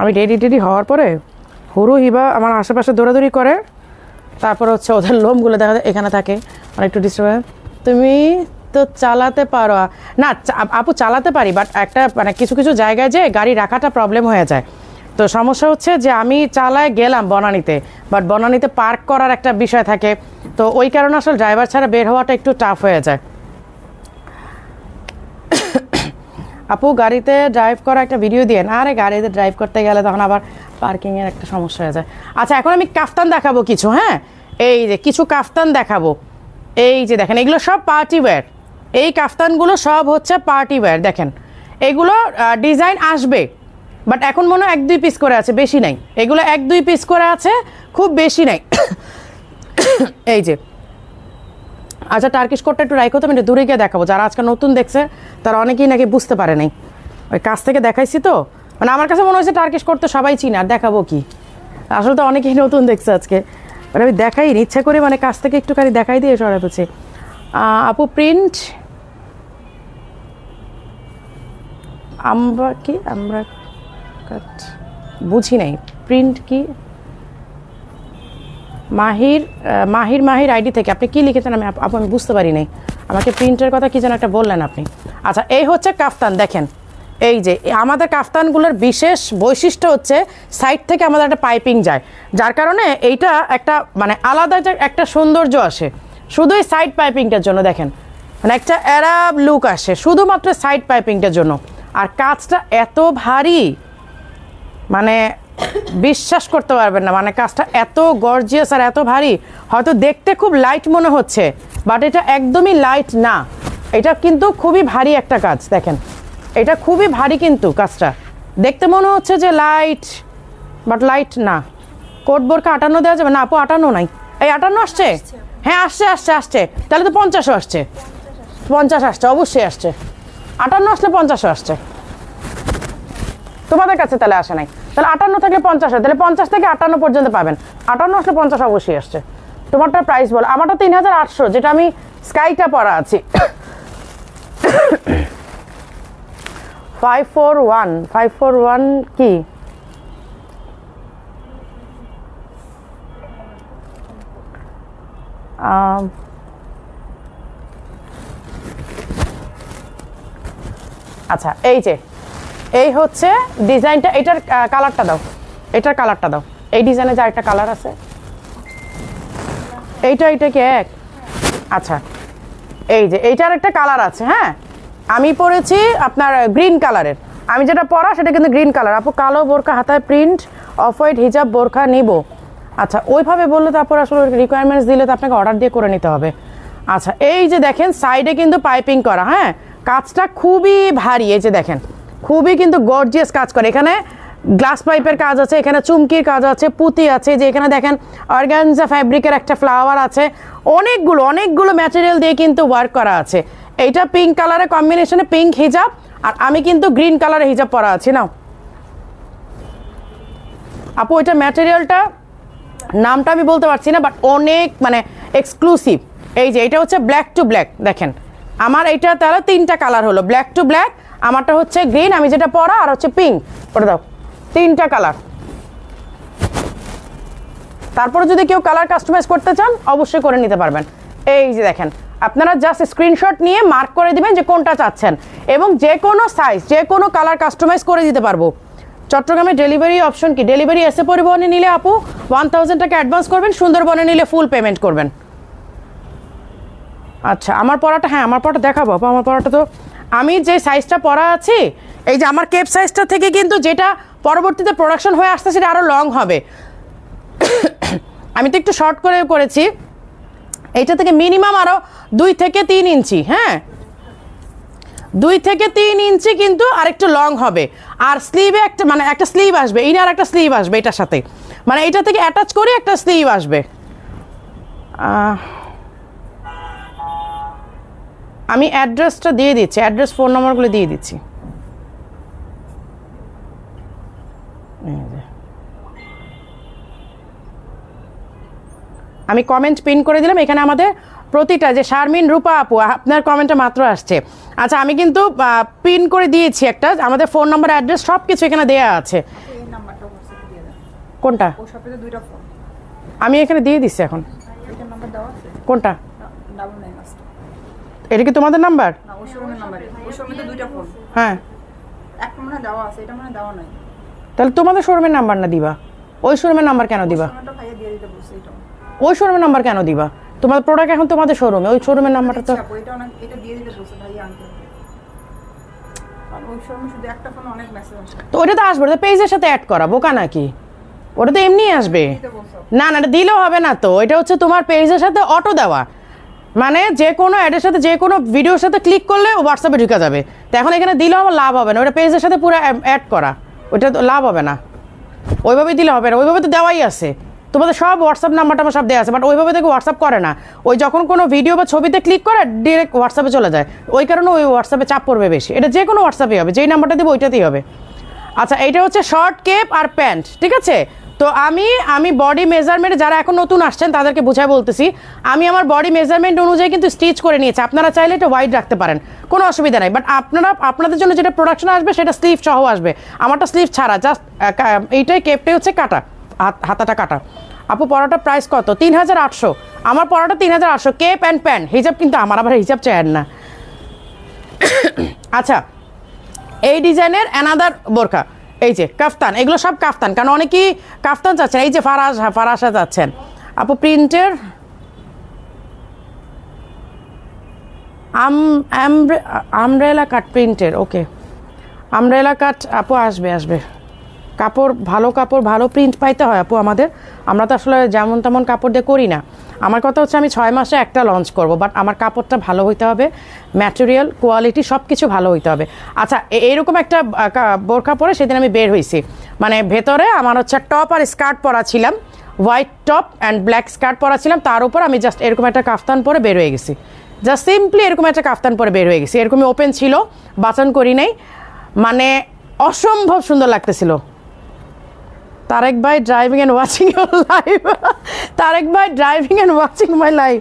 আমি রেডি হওয়ার পরে হুরু হিবা আমার আশেপাশে দৌড়াদৌড়ি করে, তারপর হচ্ছে ওদের লোমগুলো দেখা যায় এখানে থাকে, মানে একটু ডিস্টার্ব। তুমি তো চালাতে পারো না? আপু চালাতে পারি, বাট একটা মানে কিছু কিছু জায়গায় যে গাড়ি রাখাটা প্রবলেম হয়ে যায়। তো সমস্যা হচ্ছে যে আমি চালায় গেলাম বনানীতে, বাট বনানীতে পার্ক করার একটা বিষয় থাকে, তো ওই কারণে আসলে ড্রাইভার ছাড়া বের হওয়াটা একটু টাফ হয়ে যায়। আপু গাড়িতে ড্রাইভ করা একটা ভিডিও দিয়ে না। আরে গাড়িতে ড্রাইভ করতে গেলে তখন আবার পার্কিংয়ের একটা সমস্যা হয়ে যায়। আচ্ছা এখন আমি কাফতান দেখাবো কিছু। হ্যাঁ এই যে কিছু কাফতান দেখাবো, এই যে দেখেন এগুলো সব পার্টি ওয়্যার, এই কাফতানগুলো সব হচ্ছে পার্টি ওয়্যার। দেখেন এগুলো ডিজাইন আসবে, বাট এখন মনে হয় 1-2 পিস করে আছে, বেশি নাই। এগুলো 1-2 পিস করে আছে, খুব বেশি নাই। এই যে আচ্ছা টার্কিশ কোটটা একটু রাইখো তো, আমি একটু দূরে গিয়ে দেখাবো। যারা আজকে নতুন দেখছে তারা অনেকেই নাকি বুঝতে পারে নাই, ওই কাছ থেকে দেখাইছি তো, মানে আমার কাছে মনে হয়েছে টার্কিশ কোট তো সবাই চিনে, আর দেখাবো কি, আসলে তো অনেকেই নতুন দেখছে আজকে, মানে আমি দেখাইনি ইচ্ছা করে, মানে কাছ থেকে একটুখানি দেখাই দিয়ে সরাই পেয়েছি। আপু প্রিন্ট আমরা কি, আমরা বুঝি নাই প্রিন্ট কি? মাহির আইডি থেকে আপনি কি লিখেছেন? আপু আমি বুঝতে পারি নাই, আমাকে প্রিন্টের কথা কি যেন একটা বললেন আপনি। আচ্ছা এই হচ্ছে কাফতান। দেখেন এই যে আমাদের কাফতানগুলোর বিশেষ বৈশিষ্ট্য হচ্ছে সাইড থেকে আমাদের একটা পাইপিং যায়, যার কারণে এইটা একটা মানে আলাদা একটা সৌন্দর্য আসে শুধু এই সাইড পাইপিংটার জন্য। দেখেন মানে একটা অ্যারাব লুক আসে শুধুমাত্র সাইড পাইপিংটার জন্য। আর কাজটা এত ভারী, মানে বিশ্বাস করতে পারবেন না, মানে কাজটা এত গর্জিয়াস আর এত ভারী। হয়তো দেখতে খুব লাইট মনে হচ্ছে, বাট এটা একদমই লাইট না, এটা কিন্তু খুবই ভারী একটা কাজ। দেখেন এটা খুবই ভারী, কিন্তু কাজটা দেখতে মনে হচ্ছে যে লাইট, বাট লাইট না। কোট বোরকা 58 দেওয়া যাবে না? আপু 58 নাই, এই 58 আসছে? হ্যাঁ আসছে, তাহলে তো 50ও আসছে, 50 আসছে, অবশ্যই আসছে। 58 আসলে 50ও আসছে তোমাদের কাছে, তাহলে আসে নাই। তাহলে 58 থাকলে 50 হয়, তাহলে 50 থেকে 58 পর্যন্ত পাবেন। 58 আসলে 50 অবশ্যই আসছে। তোমারটা প্রাইস বলো। আমারটা 3800, যেটা আমি স্কাইটা পরা আছি। 541 কি? আচ্ছা এই যে এই হচ্ছে ডিজাইনটা, এটার কালারটা দাও, এটার কালারটা দাও। এই ডিজাইনে যা একটা কালার আছে, এইটা কি এক? আচ্ছা এই যে এইটার একটা কালার আছে, হ্যাঁ আমি পরেছি আপনার গ্রিন কালারের, আমি যেটা পরা সেটা কিন্তু গ্রিন কালার। আপু কালো বোরকা হাতায় প্রিন্ট অফ হোয়াইট হিজাব বোরকা নিব। আচ্ছা ওইভাবে বললে তো আপনার আসলে রিকোয়ারমেন্টস দিলে তো আপনাকে অর্ডার দিয়ে করে নিতে হবে। আচ্ছা এই যে দেখেন সাইডে কিন্তু পাইপিং করা, হ্যাঁ কাজটা খুবই ভারী, এই যে দেখেন খুবই কিন্তু গর্জিয়াস কাজ করে। এখানে গ্লাস পাইপের কাজ আছে, এখানে চুমকির কাজ আছে, পুঁতি আছে, যে এখানে দেখেন অর্গানজা ফ্যাব্রিকের একটা ফ্লাওয়ার আছে, অনেকগুলো ম্যাটেরিয়াল দিয়ে কিন্তু ওয়ার্ক করা আছে। এইটা পিঙ্ক কালারের কম্বিনেশনে পিঙ্ক হিজাব, আর আমি কিন্তু গ্রিন কালারের হিজাব পরা আছি। নাও আপু ওইটা ম্যাটেরিয়ালটা নামটা আমি বলতে পারছি না, বাট অনেক মানে এক্সক্লুসিভ। এই যে এটা হচ্ছে ব্ল্যাক টু ব্ল্যাক, দেখেন আমার এইটা তাহলে 3টা কালার হলো, ব্ল্যাক টু ব্ল্যাক, আমারটা হচ্ছে গ্রিন, আমি যেটা পরা, আর হচ্ছে পিঙ্ক, ওটা দাও 3টা কালার। তারপরে যদি কেউ কালার কাস্টমাইজ করতে চান অবশ্যই করে নিতে পারবেন। এই যে দেখেন আপনারা জাস্ট স্ক্রিনশট নিয়ে মার্ক করে দিবেন যে কোনটা চাচ্ছেন, এবং যে কোনো সাইজ যে কোনো কালার কাস্টমাইজ করে দিতে পারবো। চট্টগ্রামে ডেলিভারি অপশন কি? ডেলিভারি এসে পরিবহনে নিলে আপু 1000 টাকা অ্যাডভান্স করবেন, সুন্দরবনে নিলে ফুল পেমেন্ট করবেন। আচ্ছা আমার পরাটা, হ্যাঁ আমার পরাটা দেখাবো আপু। আমার পরাটা তো আমি যে সাইজটা পরা আছি, এই যে আমার কেপ সাইজটা থেকে কিন্তু যেটা পরবর্তীতে প্রোডাকশন হয়ে আসছে সেটা আরও লং হবে। আমি তো একটু শর্ট করে করেছি, এইটা থেকে মিনিমাম আরও 2 থেকে 3 ইঞ্চি, হ্যাঁ 2 থেকে 3 ইঞ্চি কিন্তু আরেকটু লং হবে। আর স্লিভে একটা মানে একটা স্লিভ আসবে, ইনার একটা স্লিভ আসবে এটার সাথে, মানে এইটা থেকে অ্যাটাচ করে একটা স্লিভ আসবে। আমি অ্যাড্রেসটা দিয়ে দিচ্ছি, অ্যাড্রেস ফোন নম্বরগুলো দিয়ে দিচ্ছি। আমি কমেন্ট পিন করে দিলাম, এখানে আমাদের প্রতিটা যে শারমিন রূপা আপু আপনার কমেন্টটা মাত্র আসছে। আচ্ছা আমি কিন্তু পিন করে দিয়েছি একটা, আমাদের ফোন নাম্বার অ্যাড্রেস সব কিছু এখানে দেওয়া আছে। কোনটা? আমি এখানে দিয়ে দিচ্ছি এখন। কোনটা? এটা কি তোমাদের নাম্বার? হ্যাঁ তাহলে তোমাদের শোরুমের নাম্বার না দিবা, ওই শোরুমের নাম্বার কেন দিবা? ওই শোরুমের নাম্বার কেন দিবা? তোমাদের প্রোডাক্ট এখন তোমাদের শোরুমে, ওই শোরুমের নাম্বারটা তো তো ওটা তো আসবে, ওটা পেজের সাথে অ্যাড করা, বোকা নাকি? ওটা তো এমনি আসবে। না না এটা দিলেও হবে না তো, এটা হচ্ছে তোমার পেজের সাথে অটো দেওয়া, মানে যে কোনো অ্যাডের সাথে যে কোনো ভিডিওর সাথে ক্লিক করলে হোয়াটসঅ্যাপে ঢুকে যাবে। তো এখন এখানে দিলেও আমার লাভ হবে না, ওটা পেজের সাথে পুরো অ্যাড করা, ওইটা তো লাভ হবে না। ওইভাবে দিলে হবে না, ওইভাবে তো দেওয়াই আছে, তোমাদের সব হোয়াটসঅ্যাপ নাম্বারটা আমার সব দেওয়া আছে, বাট ওইভাবে থেকে হোয়াটসঅ্যাপ করে না। ওই যখন কোনো ভিডিও বা ছবিতে ক্লিক করে ডিরেক্ট হোয়াটসঅ্যাপে চলে যায়, ওই কারণে ওই হোয়াটসঅ্যাপে চাপ পড়বে বেশি। এটা যে কোনো হোয়াটসঅ্যাপে হবে, যেই নাম্বারটা দেবো ওইটাতেই হবে। আচ্ছা এইটা হচ্ছে শর্ট কেপ আর প্যান্ট, ঠিক আছে? তো আমি বডি মেজারমেন্ট, যারা এখন নতুন আসছেন তাদেরকে বুঝাই বলতেছি, আমি আমার বডি মেজারমেন্ট অনুযায়ী কিন্তু স্টিচ করে নিয়েছি। আপনারা চাইলে এটা ওয়াইড রাখতে পারেন, কোনো অসুবিধা নাই, বাট আপনাদের জন্য যেটা প্রোডাকশন আসবে সেটা স্লিভ সহ আসবে, আমারটা স্লিভ ছাড়া, জাস্ট এইটাই কেপটাই হচ্ছে কাটা, হাতাটা কাটা। আপু পরাটা প্রাইস কত? 3800। আমার পরাটা 3800, কেপ অ্যান্ড প্যান্ট, হিজাব কিন্তু আমার আবার হিজাব চায় না। আচ্ছা এই ডিজাইনের অ্যানাদার বোরকা, এই যে কাফতান, এগুলো সব কাফতান, কারণ অনেকেই কাফতান চাচ্ছেন। এই যে ফারাসা চাচ্ছেন আপু প্রিন্টের আমব্রেলা কাট প্রিন্টের, ওকে আমব্রেলা কাট আপু আসবে। কাপড় ভালো প্রিন্ট পাইতে হয় আপু আমাদের, আমরা তো আসলে যেমন তেমন কাপড় দিয়ে করি না। আমার কথা হচ্ছে আমি 6 মাসে একটা লঞ্চ করব, বাট আমার কাপড়টা ভালো হইতে হবে, ম্যাটেরিয়াল কোয়ালিটি সব কিছু ভালো হইতে হবে। আচ্ছা এইরকম একটা বোরখা পরে সেদিন আমি বের হয়েছি, মানে ভেতরে আমার হচ্ছে টপ আর স্কার্ট পরা ছিলাম, white top and black skirt পরা ছিলাম, তার উপর আমি জাস্ট এরকম একটা কাফতান পরে বের হয়ে গেছি, জাস্ট সিম্পলি এরকম একটা কাফতান পরে বের হয়ে গেছি। এরকমই ওপেন ছিল, বাচন করি নাই, মানে অসম্ভব সুন্দর লাগতেছিল। তারেক ভাই driving and watching your live, Tareq ভাই driving and watching my live.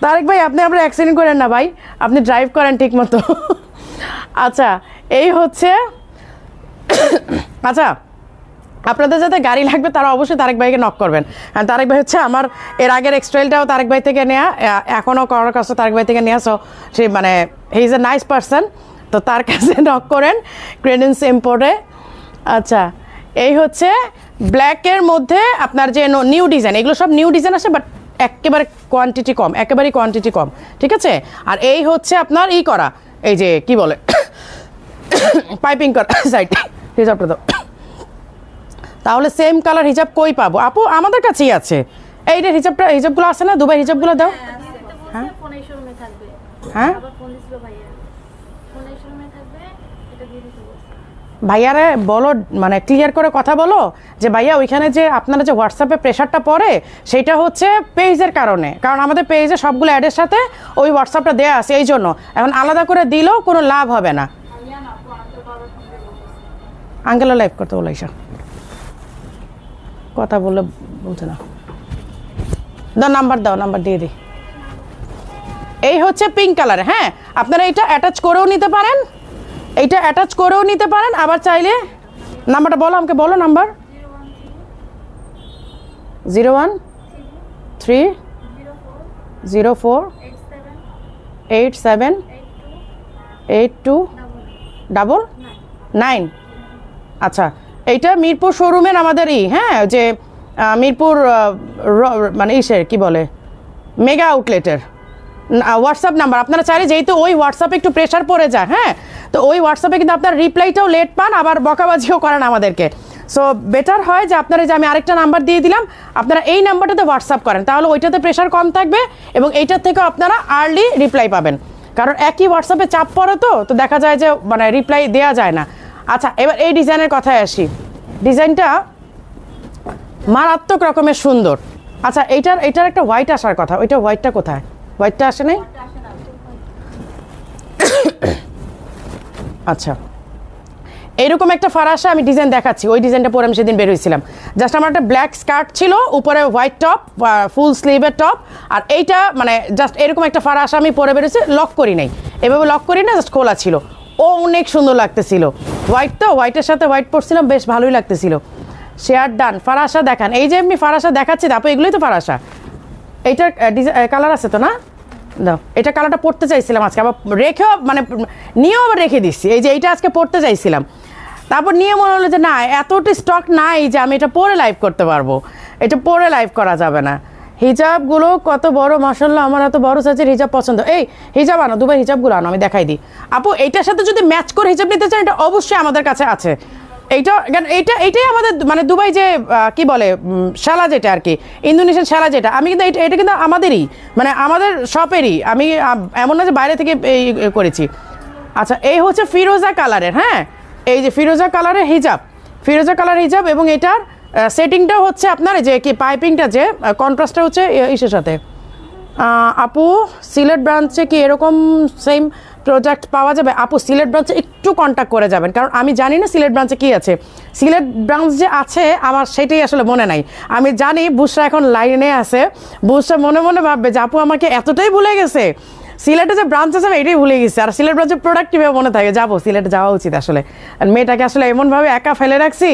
Tareq ভাই আপনি আপনার অ্যাক্সিডেন্ট করেন না ভাই, আপনি ড্রাইভ করেন ঠিক মতো। আচ্ছা এই হচ্ছে, আচ্ছা আপনাদের যাতে গাড়ি লাগবে তারা অবশ্যই তারেক ভাইকে নক করবেন। তারেক ভাই হচ্ছে আমার এর আগের এক্সট্রেলটাও তারেক ভাই থেকে নেওয়া, এখনও করার কাছে তারেক ভাই থেকে নেওয়া, সো সে মানে he is a nice person, তো তার কাছে নক করেন ক্রেডেন্স ইম্পোর্টে। আচ্ছা এই হচ্ছে ব্ল্যাকের মধ্যে আপনার যে নিউ ডিজাইন, এগুলো সব নিউ ডিজাইন আসে, বাট একেবারে কোয়ান্টিটি কম, একেবারেই কোয়ান্টিটি কম, ঠিক আছে। আর এই হচ্ছে আপনার করা, এই যে কি বলে পাইপিং করা সাইডে হিজাবটা দাও। তাহলে সেম কালার হিজাব কই পাবো আপু? আমাদের কাছেই আছে। এইটা হিজাবগুলো আছে না, দুবাই হিজাবগুলো দাও। হ্যাঁ হ্যাঁ ভাইয়ারে বলো, মানে ক্লিয়ার করে কথা বলো যে ভাইয়া ওইখানে যে আপনারা যে হোয়াটসঅ্যাপে প্রেশারটা পড়ে সেটা হচ্ছে পেজের কারণে, কারণ আমাদের পেজে সবগুলো অ্যাডের সাথে ওই হোয়াটসঅ্যাপটা দেওয়া আছে, এই জন্য এখন আলাদা করে দিলেও কোনো লাভ হবে না। আঙ্কেলও লাইভ করতে বলো, ঈশা কথা বললে বলছে না। দাও নাম্বার, দাও নাম্বার দিয়ে দিই। এই হচ্ছে পিঙ্ক কালার। হ্যাঁ আপনারা এটা অ্যাটাচ করেও নিতে পারেন, এইটা অ্যাটাচ করেও নিতে পারেন, আবার চাইলে নাম্বারটা বলো আমাকে, বলো নাম্বার। 01304878299। আচ্ছা এইটা মিরপুর শোরুমের আমাদের হ্যাঁ যে মিরপুর মানে কি বলে মেগা আউটলেটের হোয়াটসঅ্যাপ নাম্বার। আপনারা চাইলে যেহেতু ওই হোয়াটসঅ্যাপে একটু প্রেশার পড়ে যায়, হ্যাঁ তো ওই হোয়াটসঅ্যাপে কিন্তু আপনার রিপ্লাইটাও লেট পান, আবার বকাবাজিও করেন আমাদেরকে। সো বেটার হয় যে আপনারা, যে আমি আরেকটা নাম্বার দিয়ে দিলাম, আপনারা এই নাম্বারটাতে হোয়াটসঅ্যাপ করেন, তাহলে ওইটাতে প্রেশার কম থাকবে এবং এইটার থেকেও আপনারা আর্লি রিপ্লাই পাবেন। কারণ একই হোয়াটসঅ্যাপে চাপ পড়ে তো দেখা যায় যে মানে রিপ্লাই দেওয়া যায় না। আচ্ছা এবার এই ডিজাইনের কথায় আসি। ডিজাইনটা মারাত্মক রকমের সুন্দর। আচ্ছা এইটার একটা হোয়াইট আসার কথা, ওইটা হোয়াইটটা কোথায়? হোয়াইটটা আসে নাই? আচ্ছা এইরকম একটা ফারাসা আমি ডিজাইন দেখাচ্ছি, ওই ডিজাইনটা পরে আমি সেদিন বের হয়েছিলাম। জাস্ট আমার একটা ব্ল্যাক স্কার্ট ছিল, উপরে হোয়াইট টপ, ফুল স্লিভের টপ, আর এইটা মানে জাস্ট এরকম একটা ফারাসা আমি পরে বেরোছি, লক করি নাই, এভাবে লক করি না, জাস্ট খোলা ছিল। ও অনেক সুন্দর লাগতেছিল, হোয়াইট তো হোয়াইটের সাথে হোয়াইট পরছিলাম, বেশ ভালোই লাগতেছিল। Share done. ফারাসা দেখান, এই যে এমনি ফারাসা দেখাচ্ছি তারপর এগুলোই তো ফারাসা। এইটার কালার আছে তো না? দাও, এটা কালারটা পড়তে চাইছিলাম আজকে, আবার রেখেও মানে নিয়েও আবার রেখে দিচ্ছি। এই যে এইটা আজকে পড়তে চাইছিলাম, তারপর নিয়ে মনে হলো যে না এতটা স্টক নাই যে আমি এটা পরে লাইভ করতে পারবো, এটা পরে লাইভ করা যাবে না। হিজাবগুলো কত বড় মাশাআল্লাহ, আমার এত বড় সাইজের হিজাব পছন্দ। এই হিজাব আনো, দুবাই হিজাবগুলো আনো, আমি দেখাই দিই। আপু এইটার সাথে যদি ম্যাচ করে হিজাব নিতে চান, এটা অবশ্যই আমাদের কাছে আছে। এইটাই আমাদের মানে দুবাই যে কি বলে শালা যেটা আর কি, ইন্দোনেশিয়ান শালা যেটা, আমি কিন্তু এটা কিন্তু আমাদেরই, মানে আমাদের শপেরই, আমি এমন না যে বাইরে থেকে এই করেছি। আচ্ছা এই হচ্ছে ফিরোজা কালারের, হ্যাঁ এই যে ফিরোজা কালারের হিজাব, ফিরোজা কালার হিজাব, এবং এটার সেটিংটাও হচ্ছে আপনার যে কি পাইপিংটা যে কন্ট্রাস্টটা হচ্ছে ইসের সাথে। আপু সিলেট ব্রাঞ্চে কি এরকম সেম প্রোডাক্ট পাওয়া যাবে? আপু সিলেট ব্রাঞ্চে একটু কন্ট্যাক্ট করে যাবেন, কারণ আমি জানি না সিলেট ব্রাঞ্চে কি আছে। সিলেট ব্রাঞ্চ যে আছে আমার সেটাই আসলে মনে নাই। আমি জানি বুসরা এখন লাইনে আছে, বুসরা মনে মনে ভাববে যে আপু আমাকে এতটাই ভুলে গেছে, সিলেটে যে ব্রাঞ্চ আছে এটাই ভুলে গেছে। আর সিলেট ব্রাঞ্চের প্রোডাক্ট কীভাবে মনে থাকে, যাবো সিলেটে যাওয়া উচিত আসলে। আর মেয়েটাকে আসলে এমনভাবে একা ফেলে রাখছি,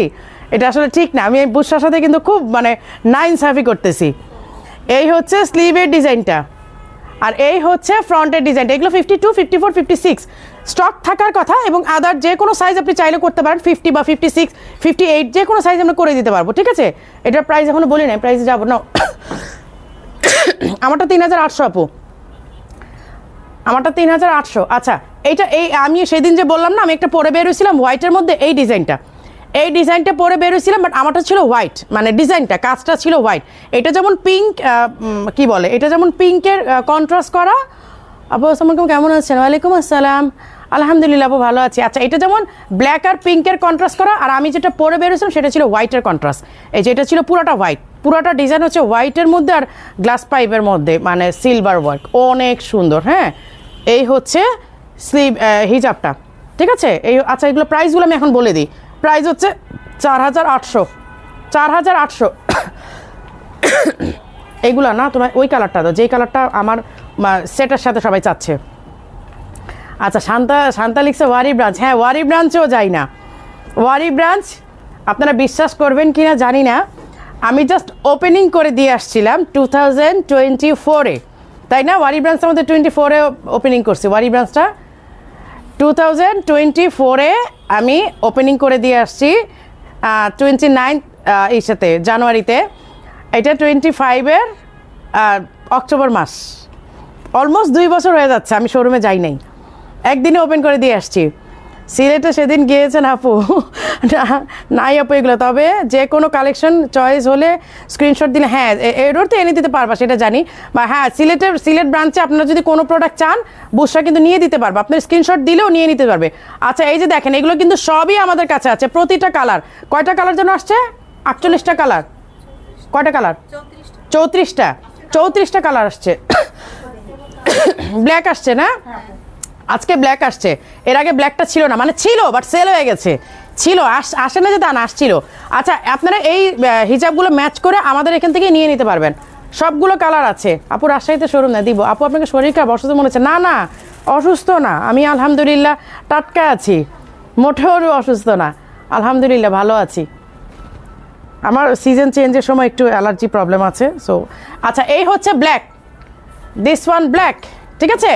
এটা আসলে ঠিক না। আমি এই বুসরার সাথে কিন্তু খুব মানে নাইনসাফি করতেছি। এই হচ্ছে স্লিভের ডিজাইনটা, আর এই হচ্ছে ফ্রন্টের ডিজাইনটা। এগুলো 52, 54, 56 স্টক থাকার কথা, এবং আদার যে কোনো সাইজ আপনি চাইলে করতে পারেন, 50 বা 56, 58 যে কোনো সাইজ আমরা করে দিতে পারবো, ঠিক আছে। এটার প্রাইস এখনো বলি নাই, প্রাইসে যাবো না। আমারটা 3800 আপু, আমারটা 3800। আচ্ছা এইটা আমি সেদিন যে বললাম না আমি একটা পরে বের হয়েছিলাম হোয়াইটের মধ্যে, এই ডিজাইনটা পরে বের হয়েছিলাম, বাট আমারটা ছিল হোয়াইট, মানে ডিজাইনটা কাজটা ছিল হোয়াইট। এটা যেমন পিঙ্ক কি বলে, এটা যেমন পিঙ্কের কন্ট্রাস্ট করা। আপু আসসালামু আলাইকুম, কেমন আছেন? ওয়ালাইকুম আসসালাম, আলহামদুলিল্লাহ আপু ভালো আছি। আচ্ছা এটা যেমন ব্ল্যাক আর পিঙ্কের কন্ট্রাস্ট করা, আর আমি যেটা পরে বের হয়েছিলাম সেটা ছিল হোয়াইটের কন্ট্রাস্ট। এই যে এটা ছিল পুরোটা হোয়াইট, পুরোটা ডিজাইন হচ্ছে হোয়াইটের মধ্যে আর গ্লাস পাইপের মধ্যে, মানে সিলভার ওয়ার্ক, অনেক সুন্দর। হ্যাঁ এই হচ্ছে স্লিভ হিজাবটা, ঠিক আছে। এই আচ্ছা এগুলো প্রাইসগুলো আমি এখন বলে দিই। প্রাইস হচ্ছে 4800, 4800। এইগুলো না তোমার ওই কালারটা তো, যেই কালারটা আমার সেটের সাথে সবাই চাচ্ছে। আচ্ছা শান্তা লিখছে ওয়ারি ব্রাঞ্চ, হ্যাঁ ওয়ারি ব্রাঞ্চেও যাই না। ওয়ারি ব্রাঞ্চ আপনারা বিশ্বাস করবেন কি না জানি না, আমি জাস্ট ওপেনিং করে দিয়ে আসছিলাম 2024-এ, তাই না? ওয়ারি ব্রাঞ্চটা আমাদের 24-এ ওপেনিং করছি। ওয়ারি ব্রাঞ্চটা 2024-এ আমি ওপেনিং করে দিয়ে আসছি, 29 সাথে জানুয়ারিতে। এটা 25-এর অক্টোবর মাস, অলমোস্ট 2 বছর হয়ে যাচ্ছে আমি শোরুমে যাই নাই, একদিনে ওপেন করে দিয়ে আসছি। সিলেটে সেদিন গিয়েছেন আপু, নাই আপু এগুলো, তবে যে কোনো কালেকশন চয়েস হলে স্ক্রিনশট দিলে, হ্যাঁ এরও তো এনে দিতে পারবা সেটা জানি, বা হ্যাঁ সিলেট ব্রাঞ্চে আপনারা যদি কোনো প্রোডাক্ট চান বুসরা কিন্তু নিয়ে দিতে পারবে, আপনার স্ক্রিনশট দিলেও নিয়ে নিতে পারবে। আচ্ছা এই যে দেখেন এগুলো কিন্তু সবই আমাদের কাছে আছে, প্রতিটা কালার, কয়টা কালার যেন আসছে, 48টা কালার, কয়টা কালার, 34টা কালার আসছে। ব্ল্যাক আসছে না, আজকে ব্ল্যাক আসছে, এর আগে ব্ল্যাকটা ছিল না, মানে ছিল বাট সেল হয়ে গেছে, ছিল আসে না যে তা না, আসছিল। আচ্ছা আপনারা এই হিজাবগুলো ম্যাচ করে আমাদের এখান থেকে নিয়ে নিতে পারবেন, সবগুলো কালার আছে। আপু রাজশাহীতে শোরুম না দিব, আপু আপনাকে শরীর খারাপ অসুস্থ মনে হচ্ছে? না না অসুস্থ না, আমি আলহামদুলিল্লাহ টাটকা আছি, মোটেও অসুস্থ না, আলহামদুলিল্লাহ ভালো আছি। আমার সিজন চেঞ্জের সময় একটু অ্যালার্জি প্রবলেম আছে। সো আচ্ছা এই হচ্ছে ব্ল্যাক, দিস ওয়ান ব্ল্যাক, ঠিক আছে,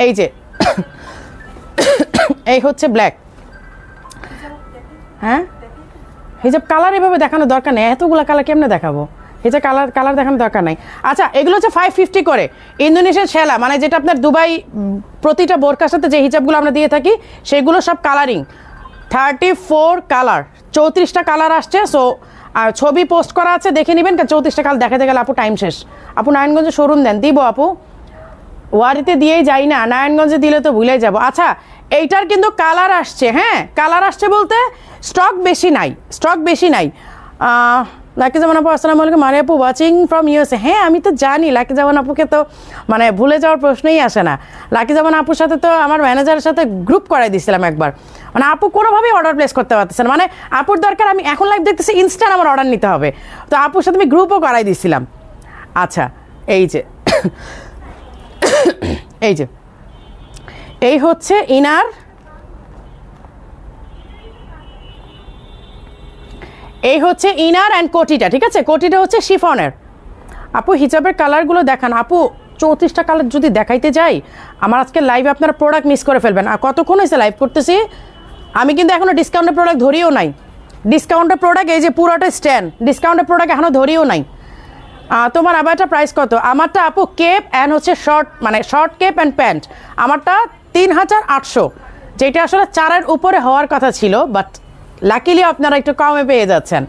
এই যে এই হচ্ছে ব্ল্যাক। হ্যাঁ হিজাব কালার এভাবে দেখানোর দরকার নেই, এতগুলো কালার কেমনে দেখাবো, হিজাব কালার দেখানোর দরকার নাই। আচ্ছা এগুলো হচ্ছে 550 করে, ইন্দোনেশিয়ার সেলা, মানে যেটা আপনার দুবাই প্রতিটা বোরকার সাথে যে হিজাবগুলো আমরা দিয়ে থাকি সেগুলো সব কালারিং, 34 কালার, 34টা কালার আসছে। সো আর ছবি পোস্ট করা আছে, দেখে নেবেন, 34টা কালার দেখাতে গেলে আপু টাইম শেষ। আপু নারায়ণগঞ্জে শোরুম দেন, দিব আপু, ওয়ারিতে দিয়েই যাই না, নারায়ণগঞ্জে দিলে তো ভুলে যাব। আচ্ছা এইটার কিন্তু কালার আসছে, হ্যাঁ কালার আসছে বলতে স্টক বেশি নাই। লাকি জামান আপু আসসালামু আলাইকুম, মারি আপু ওয়াচিং ফ্রম ইউএসএ। হ্যাঁ আমি তো জানি, লাকি জামান আপুকে তো মানে ভুলে যাওয়ার প্রশ্নই আসে না। লাকি জামান আপুর সাথে তো আমার ম্যানেজারের সাথে গ্রুপ করাই দিয়েছিলাম একবার, মানে আপু কোনোভাবেই অর্ডার প্লেস করতে পারতেছে না, মানে আপুর দরকার, আমি এখন লাইভ দেখতেছি ইনস্ট্যান্ট আমার অর্ডার নিতে হবে, তো আপুর সাথে আমি গ্রুপও করাই দিয়েছিলাম। আচ্ছা এই যে এই হচ্ছে ইনার, এই হচ্ছে ইনার অ্যান্ড কোটিটা, ঠিক আছে, কোটিটা হচ্ছে শিফনের। আপু হিজাবের কালারগুলো দেখান আপু, 34টা কালার যদি দেখাইতে যাই আমার আজকে লাইভে আপনারা প্রোডাক্ট মিস করে ফেলবেন। আর কতক্ষণ হয়েছে লাইভ করতেছি, আমি কিন্তু এখনও ডিসকাউন্টের প্রোডাক্ট ধরিও নাই, ডিসকাউন্টের প্রোডাক্ট এই যে পুরোটা স্ট্যান্ড, ডিসকাউন্টের প্রোডাক্ট এখনও ধরিও নাই। তোমার আবারটা প্রাইস কত? আমারটা আপু কেপ অ্যান্ড হচ্ছে শর্ট, মানে শর্ট কেপ অ্যান্ড প্যান্ট, আমারটা 3800, যেটা আসলে 4-এর উপরে হওয়ার কথা ছিল, বাট লাকিলি আপনারা একটু কমে পেয়ে যাচ্ছেন।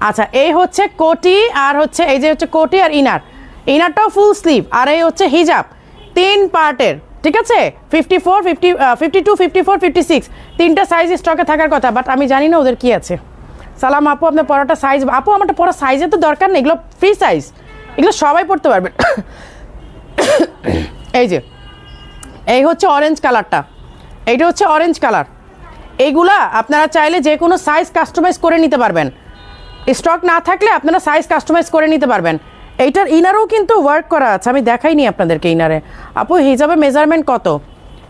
আচ্ছা এই হচ্ছে কোটি, আর হচ্ছে এই যে হচ্ছে কোটি আর ইনারটাও ফুল স্লিভ, আর এই হচ্ছে হিজাব 3 পার্টের, ঠিক আছে, 54, 50, 52, 54, 56 তিনটা সাইজ স্টকে থাকার কথা, বাট আমি জানি না ওদের কি আছে। সালাম আপু আপনার পরাটা সাইজ, আপু আমারটা পরা সাইজের তো দরকার নেই, এগুলো ফ্রি সাইজ, এগুলো সবাই পড়তে পারবেন। এই যে এই হচ্ছে অরেঞ্জ কালারটা, এইটা হচ্ছে অরেঞ্জ কালার, এইগুলা আপনারা চাইলে যে কোনো সাইজ কাস্টমাইজ করে নিতে পারবেন, স্টক না থাকলে আপনারা সাইজ কাস্টমাইজ করে নিতে পারবেন। এইটার ইনারও কিন্তু ওয়ার্ক করা আছে, আমি দেখাইনি আপনাদেরকে ইনারে। আপু হিজাবের মেজারমেন্ট কত?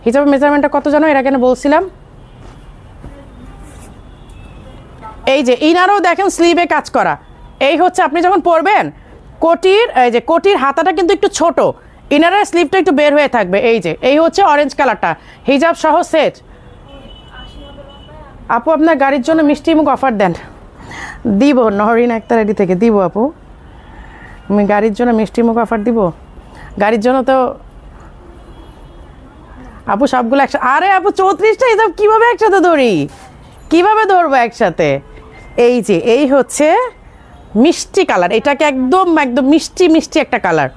হিজাবের মেজারমেন্টটা কত জানো এর আগে বলছিলাম? এই যে ইনারও দেখেন স্লিভে কাজ করা, এই হচ্ছে আপনি যখন পরবেন কোটির, এই যে কোটির হাতাটা কিন্তু একটু ছোট, ইনারের স্লিভটা একটু বের হয়ে থাকবে। এই যে এই হচ্ছে অরেঞ্জ কালারটা, হিজাব সহ সেট। আপু আপনার গাড়ির জন্য মিষ্টি মুখ অফার দেন, দিব নহরিন আক্তার আইডি থেকে দিব আপু, আমি গাড়ির জন্য মিষ্টি মুখ অফার দিব, গাড়ির জন্য তো আপু সবগুলো একসাথে। আরে আপু 34টা হিসাব কীভাবে একসাথে ধরি, কীভাবে ধরবো একসাথে? এই যে এই হচ্ছে মিষ্টি কালার, এটাকে একদম একদম মিষ্টি একটা কালার,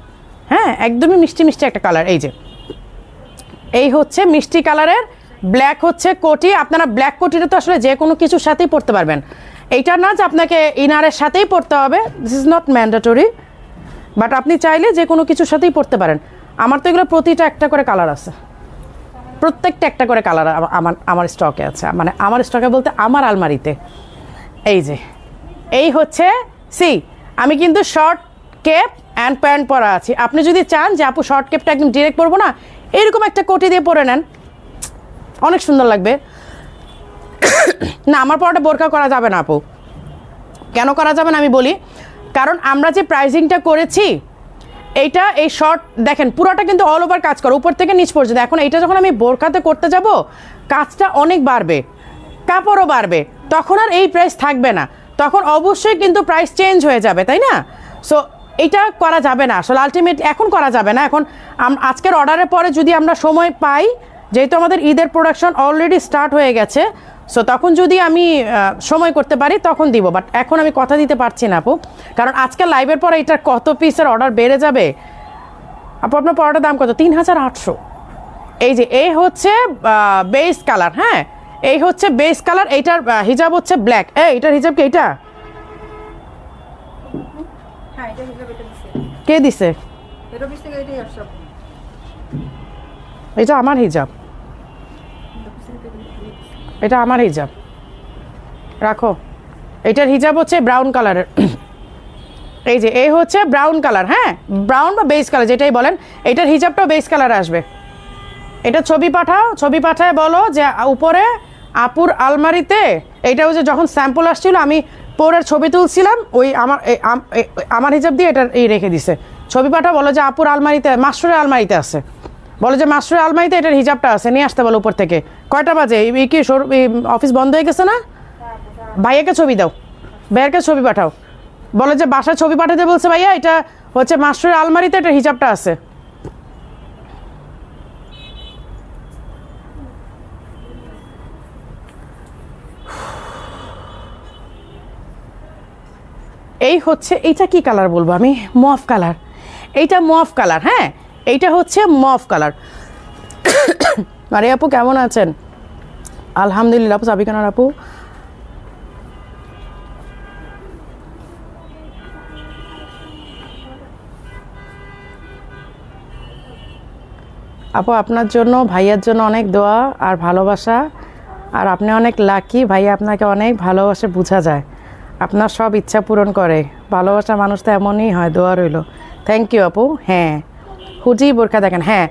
হ্যাঁ একদমই মিষ্টি একটা কালার। এই যে এই হচ্ছে মিষ্টি কালারের ব্ল্যাক হচ্ছে কোটি, আপনারা ব্ল্যাক কোটিটা তো আসলে যে কোনো কিছুর সাথেই পরতে পারবেন, এইটা না যে আপনাকে ইনারের সাথেই পরতে হবে, this is not mandatory, but আপনি চাইলে যে কোনো কিছুর সাথেই পরতে পারেন। আমার তো এগুলো প্রতিটা একটা করে কালার আছে, প্রত্যেকটা একটা করে কালার আমার স্টকে আছে, মানে আমার স্টকে বলতে আমার আলমারিতে। এই যে এই হচ্ছে আমি কিন্তু শর্ট কেপ অ্যান্ড প্যান্ট পরা আছি, আপনি যদি চান যে আপু শর্ট কেপটা একদম ডিরেক্ট পরবো না, এরকম একটা কোটি দিয়ে পরে নেন, অনেক সুন্দর লাগবে। না আমার পরাটা বোরকা করা যাবে না আপু, কেন করা যাবে না আমি বলি, কারণ আমরা যে প্রাইজিংটা করেছি এইটা, এই শর্ট দেখেন পুরোটা কিন্তু অল ওভার কাজ করে উপর থেকে নিচ পর্যন্ত, এখন এইটা যখন আমি বোরকাতে করতে যাব কাজটা অনেক বাড়বে, কাপড়ও বাড়বে, তখন আর এই প্রাইস থাকবে না, তখন অবশ্যই কিন্তু প্রাইস চেঞ্জ হয়ে যাবে, তাই না? সো এটা করা যাবে না আসলে, আলটিমেট এখন করা যাবে না। এখন আজকের অর্ডারের পরে যদি আমরা সময় পাই, যেহেতু আমাদের ঈদের প্রোডাকশন অলরেডি স্টার্ট হয়ে গেছে, সো তখন যদি আমি সময় করতে পারি তখন দিব, বাট এখন আমি কথা দিতে পারছি না আপু, কারণ আজকে লাইভের পরে এটার কত পিসের অর্ডার বেড়ে যাবে। আপু আপনার পরোটার দাম কত? 3800। এই যে এই হচ্ছে বেস কালার, হ্যাঁ এই হচ্ছে বেস কালার, এইটার হিজাব হচ্ছে ব্ল্যাক। এইটার হিজাব কি এইটা? কে দিছে? এটা আমার হিজাব, এটা আমার হিজাব, রাখো। এটার হিজাব হচ্ছে ব্রাউন কালারের। এই যে এই হচ্ছে ব্রাউন কালার, হ্যাঁ ব্রাউন বা বেস কালার যেটাই বলেন, এটার হিজাবটাও বেস কালার আসবে। এটা ছবি পাঠাও, ছবি পাঠায় বলো যে উপরে আপুর আলমারিতে, এটা হচ্ছে যখন স্যাম্পল আসছিল আমি পরের ছবি তুলছিলাম, ওই আমার হিজাব দিয়ে এটা রেখে দিছে। ছবি পাঠাও, বলো যে আপুর আলমারিতে, মাস্টারের আলমারিতে আছে, বলো যে মাস্টারের আলমারিতে এটার হিজাবটা আছে, নিয়ে আসতে বলো উপর থেকে। কয়টা বাজে? এই কি অফিস বন্ধ হয়ে গেছে না? ভাইয়াকে ছবি দাও, ভাইয়াকে ছবি পাঠাও, বলো যে বাসায় ছবি পাঠাতে বলছে ভাইয়া, এটা হচ্ছে মাস্টারের আলমারিতে এটার হিজাবটা আছে। এই হচ্ছে, এইটা কি কালার বলবো আমি? মফ কালার, এইটা মফ কালার, হ্যাঁ এইটা হচ্ছে মফ কালার। আরে আপু কেমন আছেন? আলহামদুলিল্লাহ। আপু সাবিকানার আপু, আপু আপনার জন্য ভাইয়ার জন্য অনেক দোয়া আর ভালোবাসা, আর আপনি অনেক লাকি, ভাইয়া আপনাকে অনেক ভালোবাসে, বোঝা যায়, আপনার সব ইচ্ছা পূরণ করে, ভালোবাসা মানুষ তো এমনই হয়। দোয়া রইল। থ্যাংক ইউ আপু। হ্যাঁ হুজি বোরখা দেখেন, হ্যাঁ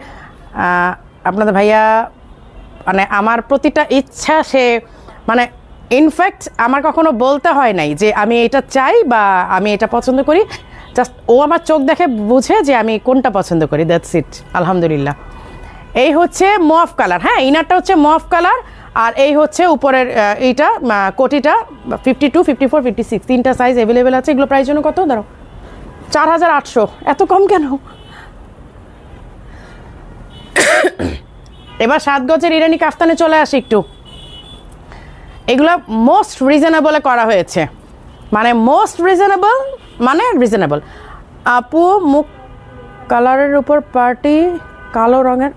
আপনাদের ভাইয়া মানে আমার প্রতিটা ইচ্ছা সে মানে ইনফ্যাক্ট আমার কখনো বলতে হয় নাই যে আমি এটা চাই বা আমি এটা পছন্দ করি, জাস্ট ও আমার চোখ দেখে বুঝে যে আমি কোনটা পছন্দ করি, দ্যাটস ইট। আলহামদুলিল্লাহ। এই হচ্ছে মফ কালার, হ্যাঁ ইনারটা হচ্ছে মফ কালার, আর এই হচ্ছে উপরের এইটা কোটিটা 52, 54, 56 তিনটা সাইজ অ্যাভেলেবেল আছে। এগুলো প্রাইস জন্য কত? ধরো 4800। এত কম কেন? এবার 7 গজের ইরানি কাফতানে চলে আসি একটু। এগুলো মোস্ট রিজনেবলে করা হয়েছে, মানে মোস্ট রিজনেবল, মানে রিজনেবল। আপু মুখ কালারের উপর পার্টি কালো রঙের,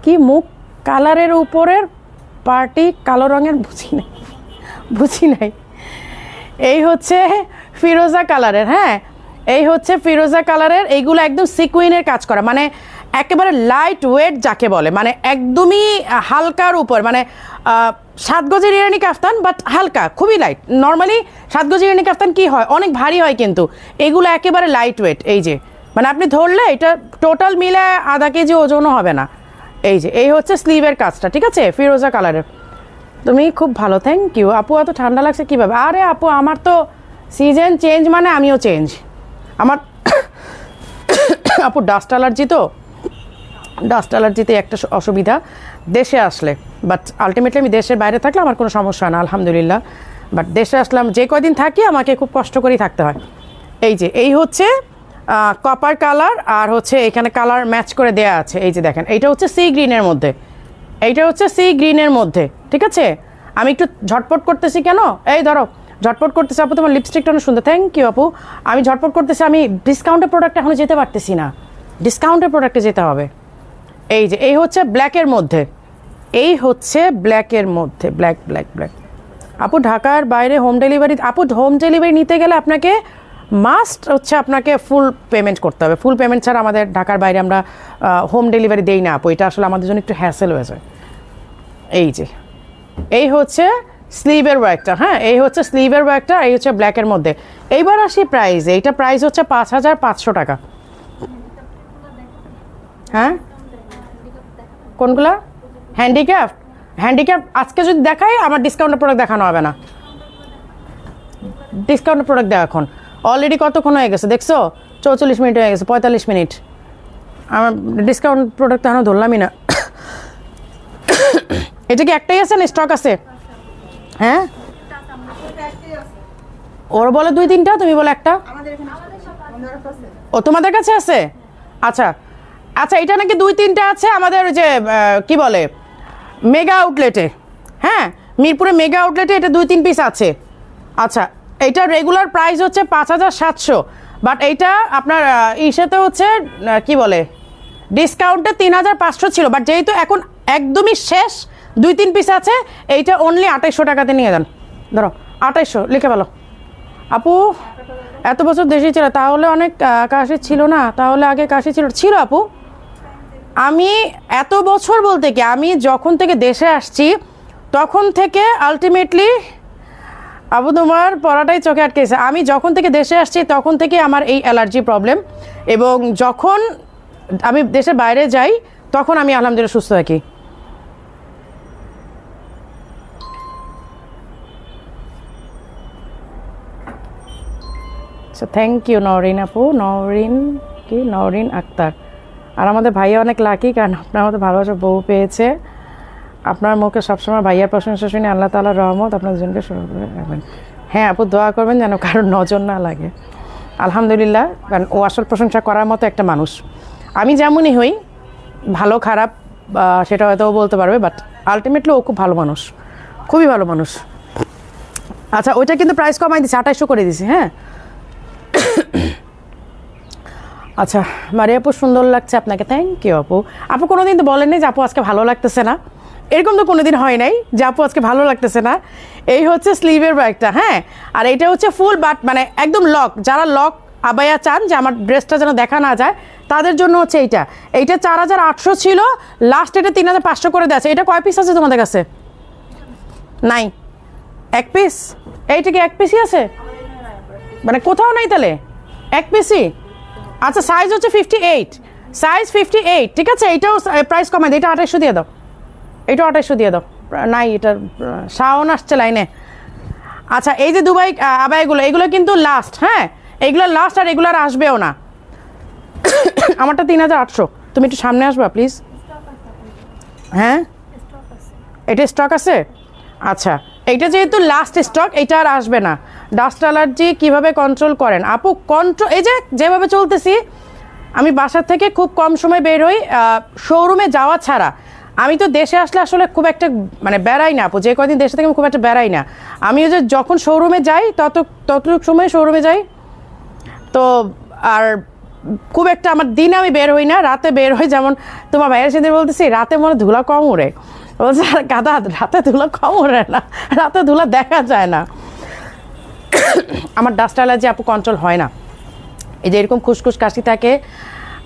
কি মুখ কালারের উপরের পার্টি কালো রঙের? বুঝি নাই। এই হচ্ছে ফিরোজা কালারের, হ্যাঁ এই হচ্ছে ফিরোজা কালারের। এইগুলো একদম সিকুইনের কাজ করা, মানে একেবারে লাইট ওয়েট যাকে বলে, মানে একদমই হালকার উপর, মানে 7 গজের ইরানি কাফতান বাট হালকা, খুবই লাইট। নর্মালি 7 গজের ইরানি কাফতান কি হয়, অনেক ভারী হয়, কিন্তু এগুলো একেবারে লাইট ওয়েট। এই যে মানে আপনি ধরলে এটা টোটাল মিলে আধা কেজি ওজনও হবে না। এই যে এই হচ্ছে স্লিভের কাজটা, ঠিক আছে, ফিরোজা কালারের। তুমি খুব ভালো, থ্যাংক ইউ আপু। এত ঠান্ডা লাগছে কীভাবে? আরে আপু আমার তো সিজন চেঞ্জ মানে আমিও চেঞ্জ। আমার আপু ডাস্ট অ্যালার্জি, তো ডাস্ট অ্যালার্জিতে একটা অসুবিধা দেশে আসলে, বাট আলটিমেটলি আমি দেশের বাইরে থাকলে আমার কোনো সমস্যা না আলহামদুলিল্লাহ, বাট দেশে আসলাম যে কয়দিন থাকি আমাকে খুব কষ্ট করেই থাকতে হয়। এই যে এই হচ্ছে কপার কালার, আর হচ্ছে এখানে কালার ম্যাচ করে দেয়া আছে। এই যে দেখেন, এইটা হচ্ছে সি গ্রিনের মধ্যে, এইটা হচ্ছে সি গ্রিনের মধ্যে, ঠিক আছে। আমি একটু ঝটপট করতেছি কেন, এই ধরো ঝটপট করতেছি। আপু তোমার লিপস্টিকটা অনেক সুন্দর, থ্যাংক ইউ আপু। আমি ঝটপট করতেছি, আমি ডিসকাউন্টের প্রোডাক্টে এখনও যেতে পারতেছি না, ডিসকাউন্টের প্রোডাক্টে যেতে হবে। এই যে এই হচ্ছে ব্ল্যাকের মধ্যে, এই হচ্ছে ব্ল্যাকের মধ্যে, ব্ল্যাক ব্ল্যাক ব্ল্যাক। আপু ঢাকার বাইরে হোম ডেলিভারি, আপু হোম ডেলিভারি নিতে গেলে আপনাকে মাস্ট হচ্ছে আপনাকে ফুল পেমেন্ট করতে হবে। ফুল পেমেন্ট ছাড়া আমাদের ঢাকার বাইরে আমরা হোম ডেলিভারি দেই না আপু, এটা আসলে আমাদের জন্য একটু হ্যাসেল হয়ে যায়। এই যে এই হচ্ছে স্লিভের ওয়ার্কটা, হ্যাঁ এই হচ্ছে স্লিভের ওয়ার্কটা, এই হচ্ছে ব্ল্যাকের মধ্যে। এইবার আসি প্রাইস, এইটা প্রাইস হচ্ছে 5500 টাকা। হ্যাঁ কোনগুলা? হ্যান্ডিক্যাফট, হ্যান্ডিক্যাফট আজকে যদি দেখাই আমার ডিসকাউন্টের প্রোডাক্ট দেখানো হবে না। ডিসকাউন্টের প্রোডাক্ট দেখ, এখন অলরেডি কতক্ষণ হয়ে গেছে দেখছো? 44 মিনিট হয়ে গেছে, 45 মিনিট। আমার ডিসকাউন্ট প্রোডাক্ট এখনো ধরলামই না। এটা কি একটাই আছে না স্টক আছে? হ্যাঁ ওর বলে 2-3টা, তুমি বলে একটা। ও তোমাদের কাছে আছে? আচ্ছা আচ্ছা, এটা নাকি 2-3টা আছে আমাদের যে কি বলে মেগা আউটলেটে। হ্যাঁ, মিরপুরে মেগা আউটলেটে এটা 2-3 পিস আছে। আচ্ছা, এইটা রেগুলার প্রাইস হচ্ছে 5700, বাট এইটা আপনার ইসেতে হচ্ছে কি বলে ডিসকাউন্টে 3500 ছিল, বাট যেহেতু এখন একদমই শেষ 2-3 পিস আছে, এইটা অনলি 2800 টাকাতে নিয়ে যান। ধরো 2800 লিখে ফেলো। আপু এত বছর দেশে ছিল, তাহলে অনেক কাশি ছিল না? তাহলে আগে কাশি ছিল আপু। আমি এত বছর বলতে কি, আমি যখন থেকে দেশে আসছি তখন থেকে আলটিমেটলি, আপু তোমার পড়াটাই চোখে আটকেছে। আমি যখন থেকে দেশে আসছি তখন থেকে আমার এই অ্যালার্জি প্রবলেম, এবং যখন আমি দেশের বাইরে যাই তখন আমি আলহামদুলিল্লাহ সুস্থ থাকি। আচ্ছা, থ্যাংক ইউ নওরিন আপু। নওরিন আক্তার। আর আমাদের ভাইয়া অনেক লাকি, কারণ আপনার মতো ভালোবাসার বউ পেয়েছে। আপনার মুখে সবসময় ভাইয়ার প্রশংসা শুনে আল্লাহ তাআলার রহমত আপনার দুজনকে শুরু করে রাখবেন। হ্যাঁ আপু, দোয়া করবেন যেন কারোর নজর না লাগে। আলহামদুলিল্লাহ, কারণ ও আসল প্রশংসা করার মতো একটা মানুষ। আমি যেমনই হই, ভালো খারাপ সেটা হয়তো ও বলতে পারবে, বাট আলটিমেটলি ও খুব ভালো মানুষ, খুবই ভালো মানুষ। আচ্ছা, ওইটা কিন্তু প্রাইস কমাই দিচ্ছি, 2800 করে দিছি। হ্যাঁ আচ্ছা, মারিয়া আপু সুন্দর লাগছে আপনাকে। থ্যাংক ইউ আপু। আপু কোনোদিন তো বলেননি যে আপু আজকে ভালো লাগতেছে না, এরকম তো কোনোদিন হয় নাই যে আপু আজকে ভালো লাগতেছে না। এই হচ্ছে স্লিভের ব্যাগটা। হ্যাঁ, আর এইটা হচ্ছে ফুল বাট, মানে একদম লক। যারা লক আবায়া চান যে আমার ড্রেসটা যেন দেখা না যায়, তাদের জন্য হচ্ছে এইটা 4800 ছিল, লাস্ট এটা 3500 করে দেওয়া আছে। এটা কয় পিস আছে তোমাদের কাছে? নাই, এক পিস। এইটা কি এক পিসই আছে, মানে কোথাও নাই তাহলে? এক পিসই। আচ্ছা, সাইজ হচ্ছে 58, সাইজ 58। ঠিক আছে, এইটাও প্রাইস কমাই দিই, এটা 2800 দিয়ে দাও। এইটা 2800 দিয়ে দাও। নাই, এটা শাওন আসছে লাইনে। আচ্ছা, এই যে দুবাই আবাইগুলো, এগুলো কিন্তু লাস্ট। হ্যাঁ, এগুলো লাস্ট, আর এগুলো আর আসবেও না। আমারটা 3800। তুমি একটু সামনে আসবা প্লিজ। হ্যাঁ, এটা স্টক আছে? আচ্ছা, এইটা যেহেতু লাস্ট স্টক, এইটা আর আসবে না। ডাস্ট অ্যালার্জি কীভাবে কন্ট্রোল করেন আপু? কন্ট্রোল, এই যে যেভাবে চলতেছি, আমি বাসার থেকে খুব কম সময় বের হই, শোরুমে যাওয়া ছাড়া। আমি তো দেশে আসলে আসলে খুব একটা মানে বেড়াই না আপু, যে কদিন দেশে থেকে আমি খুব একটা বেড়াই না। আমি যে যখন শোরুমে যাই ততটুকু সময় শোরুমে যাই, তো আর খুব একটা আমার দিনে আমি বের হই না, রাতে বের হই। যেমন তোমার ভাইয়ের সাথে বলতেছি, রাতে মনে ধুলা কম উড়ে। বলছে আর গাদা, রাতে ধুলা কম উড়ে না, রাতে ধুলা দেখা যায় না। আমার ডাস্ট অ্যালার্জি আপু কন্ট্রোল হয় না। এই যে এরকম খুসখুস কাশি থাকে,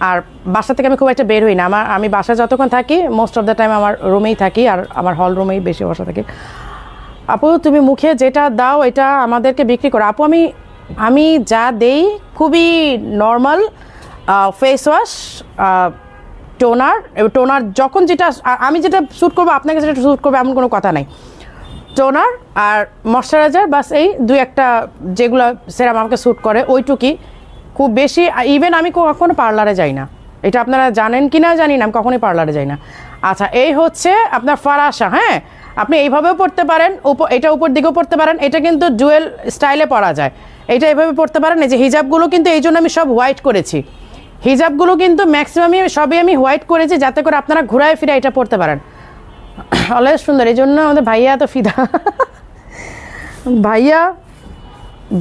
আর বাসা থেকে আমি খুব একটা বের হই না। আমি বাসায় যতক্ষণ থাকি মোস্ট অফ দ্য টাইম আমার রুমেই থাকি, আর আমার হল রুমেই বেশি বসা থাকি। আপু তুমি মুখে যেটা দাও এটা আমাদেরকে বিক্রি করো? আপু আমি যা দেই খুবই নর্মাল, ফেস ওয়াশ, টোনার যখন যেটা আমি যেটা শ্যুট করবো আপনাকে যেটা শ্যুট করবে এমন কোনো কথা নাই। টোনার আর ময়শ্চারাইজার, বাস এই 2-1টা যেগুলো সেরাম আমাকে শ্যুট করে, ওইটুকুই। খুব বেশি ইভেন আমি কখনো পার্লারে যাই না, এটা আপনারা জানেন কি না জানি না, আমি কখনোই পার্লারে যাই না। আচ্ছা, এই হচ্ছে আপনার ফারাসা। হ্যাঁ, আপনি এইভাবেও পড়তে পারেন, এটা উপর দিকেও পড়তে পারেন, এটা কিন্তু ডুয়েল স্টাইলে পরা যায়। এটা এইভাবে পড়তে পারেন। এই যে হিজাবগুলো কিন্তু এই জন্য আমি সব হোয়াইট করেছি, হিজাবগুলো কিন্তু ম্যাক্সিমামই সবই আমি হোয়াইট করেছি, যাতে করে আপনারা ঘুরায় ফিরে এটা পড়তে পারেন। অলওয়েজ সুন্দর, এই জন্য আমাদের ভাইয়া তো ফিদা।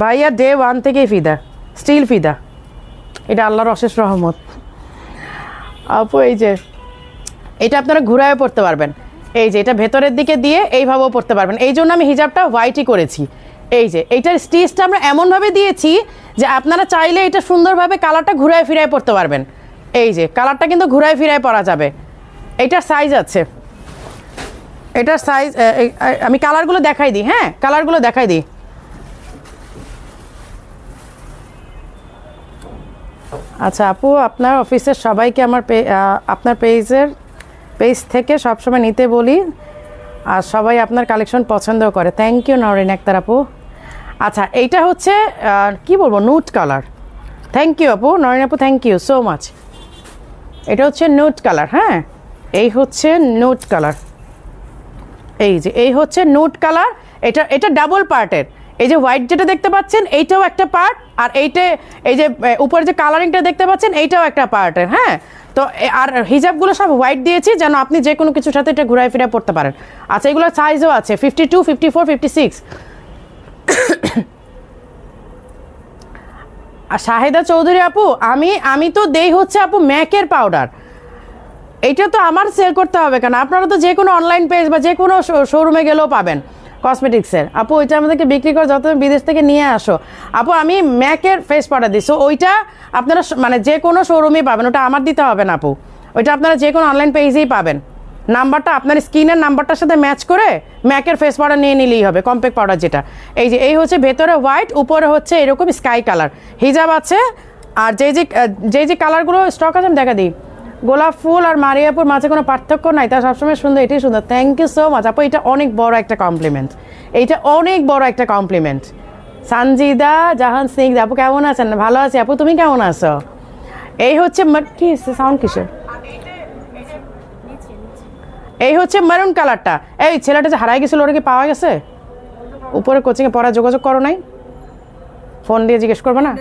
ভাইয়া ডে 1 থেকেই ফিদা, স্টিল ফিদা। এটা আল্লাহর অশেষ রহমত আপু। এই যে এটা আপনারা ঘুরায় পড়তে পারবেন, এই যে এটা ভেতরের দিকে দিয়ে এইভাবেও পড়তে পারবেন। এই জন্য আমি হিজাবটা হোয়াইটই করেছি। এই যে এইটার স্টিচটা আমরা এমনভাবে দিয়েছি যে আপনারা চাইলে এটা সুন্দরভাবে কালারটা ঘুরায় ফিরায় পড়তে পারবেন। এই যে কালারটা কিন্তু ঘুরায় ফিরায় পরা যাবে। এইটার সাইজ আছে, এটার সাইজ আমি কালারগুলো দেখাই দিই। হ্যাঁ, কালারগুলো দেখাই দিই। আচ্ছা আপু, আপনার অফিসের সবাইকে আমার আপনার পেজ থেকে সবসময় নিতে বলি, আর সবাই আপনার কালেকশন পছন্দ করে। থ্যাংক ইউ নওরিন আক্তার আপু। আচ্ছা, এইটা হচ্ছে কি বলবো, নুট কালার। থ্যাংক ইউ আপু, নওরিন আপু, থ্যাংক ইউ সো মাচ। এটা হচ্ছে নুট কালার। হ্যাঁ, এই হচ্ছে নুট কালার। এই যে এই হচ্ছে নুট কালার। এটা ডাবল পার্টের, এই যে হোয়াইট যেটা দেখতে পাচ্ছেন এইটাও একটা পার্ট, আর এইটা এই যে উপরে যে কালারিংটা দেখতে পাচ্ছেন এইটাও একটা পার্টের। হ্যাঁ, তো আর হিজাবগুলো সব হোয়াইট দিয়েছি যেন আপনি যে কোনো কিছুর সাথে এটা ঘুরায় ফিরে পড়তে পারেন। আচ্ছা, এগুলোর সাইজও আছে 52, 54, 56। আর শাহেদা চৌধুরী আপু, আমি তো দেই হচ্ছে আপু ম্যাকের পাউডার। এইটা তো আমার সেল করতে হবে কেন? আপনারা তো যে কোনো অনলাইন পেজ বা যে কোনো শোরুমে গেলেও পাবেন কসমেটিক্সের। আপু ওইটা আমাদেরকে বিক্রি করে যত বিদেশ থেকে নিয়ে আসো। আপু আমি ম্যাকের ফেস পাউডার দিই, সো ওইটা আপনারা মানে যে কোনো শোরুমেই পাবেন, ওটা আমার দিতে হবে না আপু, ওইটা আপনারা যে কোনো অনলাইন পেজেই পাবেন। নাম্বারটা আপনার স্কিনের নাম্বারটার সাথে ম্যাচ করে ম্যাকের ফেস পাউডার নিয়ে নিলেই হবে, কম্প্যাক্ট পাউডার যেটা। এই হচ্ছে ভেতরে হোয়াইট, উপরে হচ্ছে এরকম স্কাই কালার হিজাব আছে। আর যে কালারগুলো স্টক আছে আমি দেখা দিই, গোলাপ ফুল আর মারিয়াপুর মাঝে কোনো পার্থক্য নাই, তা সবসময় সুন্দর, এটাই সুন্দর। থ্যাংক ইউ সো মাচ আপু, এটা অনেক বড় একটা কমপ্লিমেন্ট, এইটা অনেক বড় একটা কমপ্লিমেন্ট। সানজিদা জাহান সিং আপু কেমন আছেন? ভালো আছি আপু, তুমি কেমন আছো? এই হচ্ছে কি সাউন্ড কিসের, এই হচ্ছে মেরুন কালারটা। এই ছেলেটা যে হারাই গেছিল ওটা কি পাওয়া গেছে? উপরে কোচিংয়ে পড়া যোগাযোগ করো নাই? ফোন দিয়ে জিজ্ঞেস করবে না?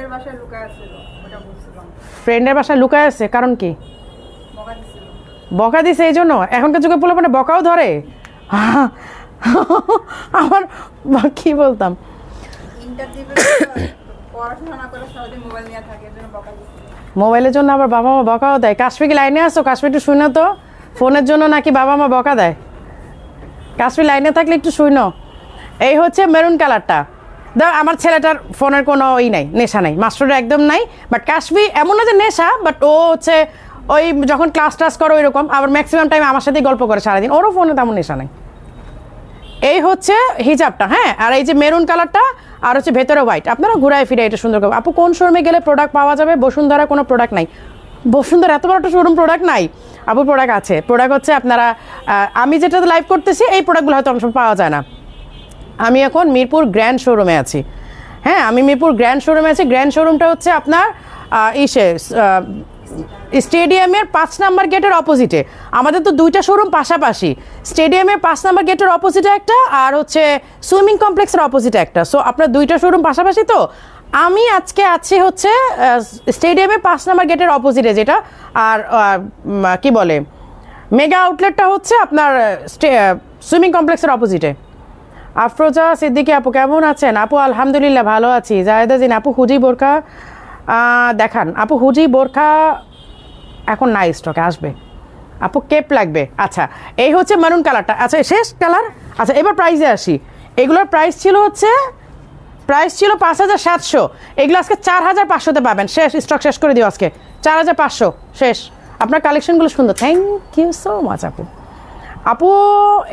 ফ্রেন্ডের বাসায় লুকায় আছে, কারণ কি? বকা দিছে এই জন্য? এখনকার যুগে বলে মানে বকাও ধরে। আমার কি বলতাম, মোবাইলের জন্য আবার বাবা মা বকাও দেয়। কাশ্মীর কি লাইনে আসো? কাশ্মীর একটু শুনো তো, ফোনের জন্য নাকি বাবা মা বকা দেয়? কাশ্মীর লাইনে থাকলে একটু শুনো। এই হচ্ছে মেরুন কালারটা। দাও, আমার ছেলেটার ফোনের কোনো নাই, নেশা নাই, মাস্টারের একদম নাই। বাট কাশ্মীর এমন না যে নেশা, বাট ও হচ্ছে ওই যখন ক্লাস টাস করো ওইরকম, আবার ম্যাক্সিমাম টাইম আমার সাথেই গল্প করে সারাদিন, ওরও ফোনে তেমন নেশা নাই। এই হচ্ছে হিজাবটা। হ্যাঁ, আর এই যে মেরুন কালারটা আর হচ্ছে ভেতরে হোয়াইট, আপনারা ঘুরায় ফিরে এটা সুন্দর করবে। আপু কোন শোরুমে গেলে প্রোডাক্ট পাওয়া যাবে? বসুন্ধরা কোনো প্রোডাক্ট নাই। বসুন্ধরা এত বড় একটা শোরুম, প্রোডাক্ট নাই? আপু প্রোডাক্ট আছে। প্রোডাক্ট হচ্ছে আপনারা আমি যেটাতে লাইভ করতেছি এই প্রোডাক্টগুলো হয়তো অনেক সময় পাওয়া যায় না। আমি এখন মিরপুর গ্র্যান্ড শোরুমে আছি। হ্যাঁ, আমি মিরপুর গ্র্যান্ড শোরুমে আছি। গ্র্যান্ড শোরুমটা হচ্ছে আপনার স্টেডিয়ামের 5 নাম্বার গেটের অপোজিটে। আমাদের তো 2টা শোরুম পাশাপাশি, স্টেডিয়ামের 5 নাম্বার গেটের অপোজিটে একটা, আর হচ্ছে সুইমিং কমপ্লেক্সের অপোজিটে একটা। সো আপনার 2টা শোরুম পাশাপাশি। তো আমি আজকে আছি হচ্ছে স্টেডিয়ামের 5 নাম্বার গেটের অপোজিটে যেটা, আর কি বলে মেগা আউটলেটটা হচ্ছে আপনার সুইমিং কমপ্লেক্সের অপোজিটে। আফরোজা সিদ্দিকী আপু কেমন আছেন? আপু আলহামদুলিল্লাহ ভালো আছি। জায়েদা জিন আপু হুজি বোরখা দেখান। আপু হুজি বোরখা এখন নাই, স্টকে আসবে। আপু কেপ লাগবে। আচ্ছা, এই হচ্ছে মারুন কালারটা। আচ্ছা, শেষ কালার। আচ্ছা, এবার প্রাইসে আসি। এগুলোর প্রাইস ছিল 5,700, এগুলো আজকে 4,500-তে পাবেন। শেষ স্টক, শেষ করে দিও আজকে। 4,500 শেষ। আপনার কালেকশনগুলো সুন্দর, থ্যাংক ইউ সো মাচ আপু। আপু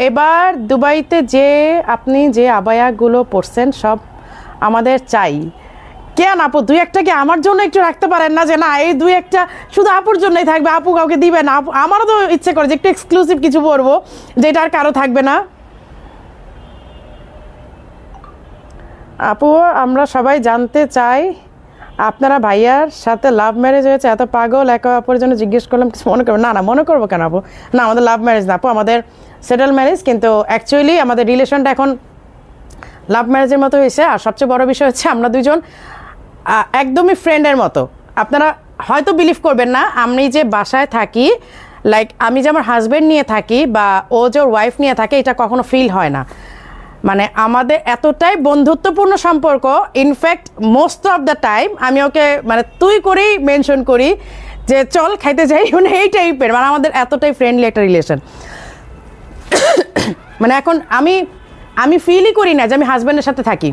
এবার দুবাইতে যে আপনি যে আবায়াগুলো পরছেন সব আমাদের চাই। কেন আপু 2-1টা কি আমার জন্য একটু রাখতে পারেন না? যে না, এই 2-1টা শুধু আপুর জন্যই থাকবে, আপু কাউকে দিবে না। আমারও তো ইচ্ছে করে যে একটু এক্সক্লুসিভ কিছু পরবো, যেটা আর কারো থাকবে না। আপু আমরা সবাই জানতে চাই আপনারা ভাইয়ার সাথে লাভ ম্যারেজ হয়েছে, এত পাগল একে অপরের জন্য জিজ্ঞেস করলাম, কিছু মনে করবো না? না, মনে করবো কেন আপু? না, আমাদের লাভ ম্যারেজ না আপু, আমাদের সেটেল ম্যারেজ। কিন্তু অ্যাকচুয়ালি আমাদের রিলেশনটা এখন লাভ ম্যারেজের মতো হয়েছে। আর সবচেয়ে বড় বিষয় হচ্ছে আমরা দুজন একদমই ফ্রেন্ডের মতো। আপনারা হয়তো বিলিভ করবেন না, আমি যে বাসায় থাকি, লাইক আমি যে আমার হাজব্যান্ড নিয়ে থাকি বা ও যে ওর ওয়াইফ নিয়ে থাকে, এটা কখনো ফিল হয় না। মানে আমাদের এতটাই বন্ধুত্বপূর্ণ সম্পর্ক। In fact most of the time আমি ওকে মানে তুই করেই মেনশন করি যে চল খাইতে যাই, মানে এই টাইপের। মানে আমাদের এতটাই ফ্রেন্ডলি একটা রিলেশন। মানে এখন আমি ফিলই করি না যে আমি হাজব্যান্ডের সাথে থাকি।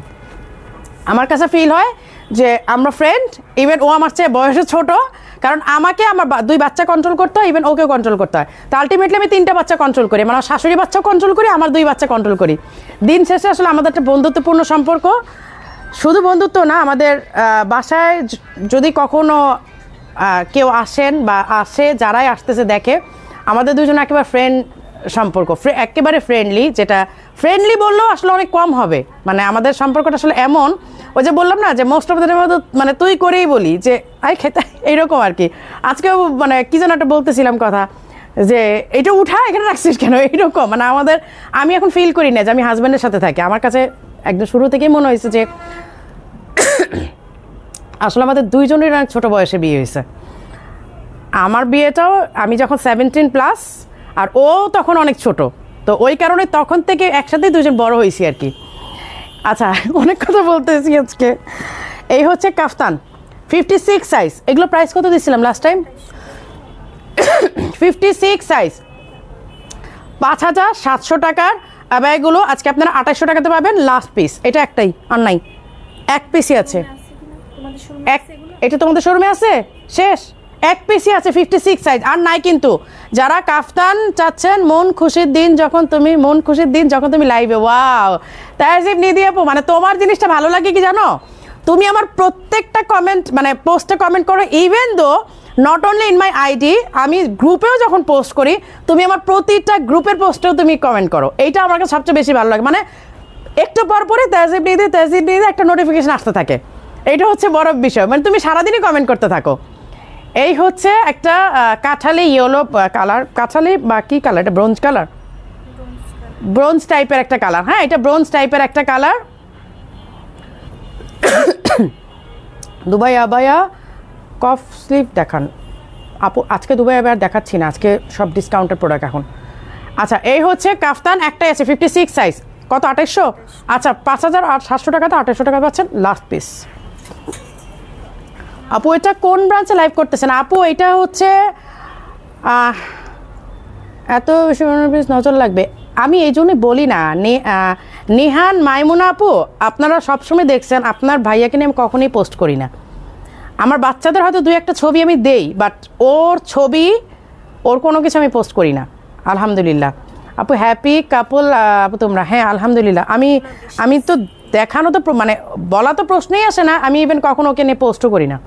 আমার কাছে ফিল হয় যে আমরা ফ্রেন্ড। ইভেন ও আমার চেয়ে বয়সে ছোট, কারণ আমাকে আমার 2 বাচ্চা কন্ট্রোল করতে হয়, ইভেন ওকেও কন্ট্রোল করতে হয়। তো আলটিমেটলি আমি 3টা বাচ্চা কন্ট্রোল করি, মানে আমার শাশুড়ি বাচ্চাও কন্ট্রোল করি, আমার 2 বাচ্চা কন্ট্রোল করি। দিন শেষে আসলে আমাদের একটা বন্ধুত্বপূর্ণ সম্পর্ক। শুধু বন্ধুত্ব না, আমাদের বাসায় যদি কখনো কেউ আসেন বা আসে, যারাই আসতেছে দেখে, আমাদের দুজন একেবারে ফ্রেন্ড সম্পর্ক, একেবারে ফ্রেন্ডলি। যেটা ফ্রেন্ডলি বললেও আসলে অনেক কম হবে। মানে আমাদের সম্পর্কটা আসলে এমন, ওই যে বললাম না যে মোস্ট অফ দ্য টাইম মানে তুই করেই বলি যে আই খেতে, এইরকম আর কি। আজকেও মানে কি যেন একটা বলতেছিলাম কথা, যে এটা উঠা এখানে রাখছিস কেন, এইরকম। মানে আমি এখন ফিল করি না যে আমি হাজব্যান্ডের সাথে থাকি। আমার কাছে একদম শুরু থেকেই মনে হয়েছে যে আসলে আমাদের দুইজনের অনেক ছোটো বয়সে বিয়ে হয়েছে। আমার বিয়েটাও আমি যখন 17+, আর ও তখন অনেক ছোট, তো ওই কারণে তখন থেকে একসাথেই দুজন বড় হয়েছি আর কি। আচ্ছা, অনেক কথা বলতেছি আজকে। এই হচ্ছে কাফতান 56 সাইজ। এগুলো প্রাইস কত দিয়েছিলাম লাস্ট টাইম? 56 সাইজ 5700 টাকার আবায়াগুলো আজকে আপনারা 2800 টাকাতে পাবেন। লাস্ট পিস এটা একটাই, আর নাই, এক পিসই আছে। এটা তোমাদের শোরুমে আছে? শেষ, এক পিসই আছে 56 সাইজ, আর নাই কিন্তু। যারা কাফতান চাচ্ছেন মন খুশির দিন যখন তুমি লাইভে, ওয়াও তাহজিব নিদি আপু, মানে তোমার জিনিসটা ভালো লাগে কি জানো, তুমি আমার প্রত্যেকটা কমেন্ট মানে পোস্টে কমেন্ট করো, even though not only in my ID, আমি গ্রুপেও যখন পোস্ট করি তুমি আমার প্রতিটা গ্রুপের পোস্টেও তুমি কমেন্ট করো। এইটা আমার কাছে সবচেয়ে বেশি ভালো লাগে, মানে একটু পর পরে তাহজিব নিদি একটা নোটিফিকেশন আসতে থাকে। এইটা হচ্ছে বড় বিষয়, মানে তুমি সারাদিনই কমেন্ট করতে থাকো। এই হচ্ছে একটা কাঠালি ইয়েলো কালার, কাঠালি বা কি কালার এটা, ব্রোঞ্জ কালার, ব্রোঞ্জ টাইপের একটা কালার। হ্যাঁ, এটা ব্রোঞ্জ টাইপের একটা কালার। দুবাই আবায়া কফ স্লিভ দেখান আপু। আজকে দুবাই আবায়া দেখাচ্ছি না, আজকে সব ডিসকাউন্টের প্রোডাক্ট এখন। আচ্ছা, এই হচ্ছে কাফতান, একটাই আছে 56 সাইজ, কত 2800? আচ্ছা, 5700 টাকাতে 2800 টাকা পাচ্ছেন লাস্ট পিস। আপু এটা কোন ব্রাঞ্চে লাইভ করতেছেন? আপু এটা হচ্ছে এত বেশি নজর লাগবে, আমি এই জন্যই বলি না। নেহান মাইমুনা আপু, আপনারা সবসময় দেখছেন আপনার ভাইয়াকে নিয়ে আমি কখনোই পোস্ট করি না। আমার বাচ্চাদের হয়তো 2-1টা ছবি আমি দেই, বাট ওর ছবি ওর কোনো কিছু আমি পোস্ট করি না। আলহামদুলিল্লাহ আপু, হ্যাপি কাপল আপু তোমরা। হ্যাঁ আলহামদুলিল্লাহ, আমি তো দেখানো তো মানে বলা তো প্রশ্নই আসে না। আমি ইভেন কখনো ওকে নিয়ে পোস্টও করি না,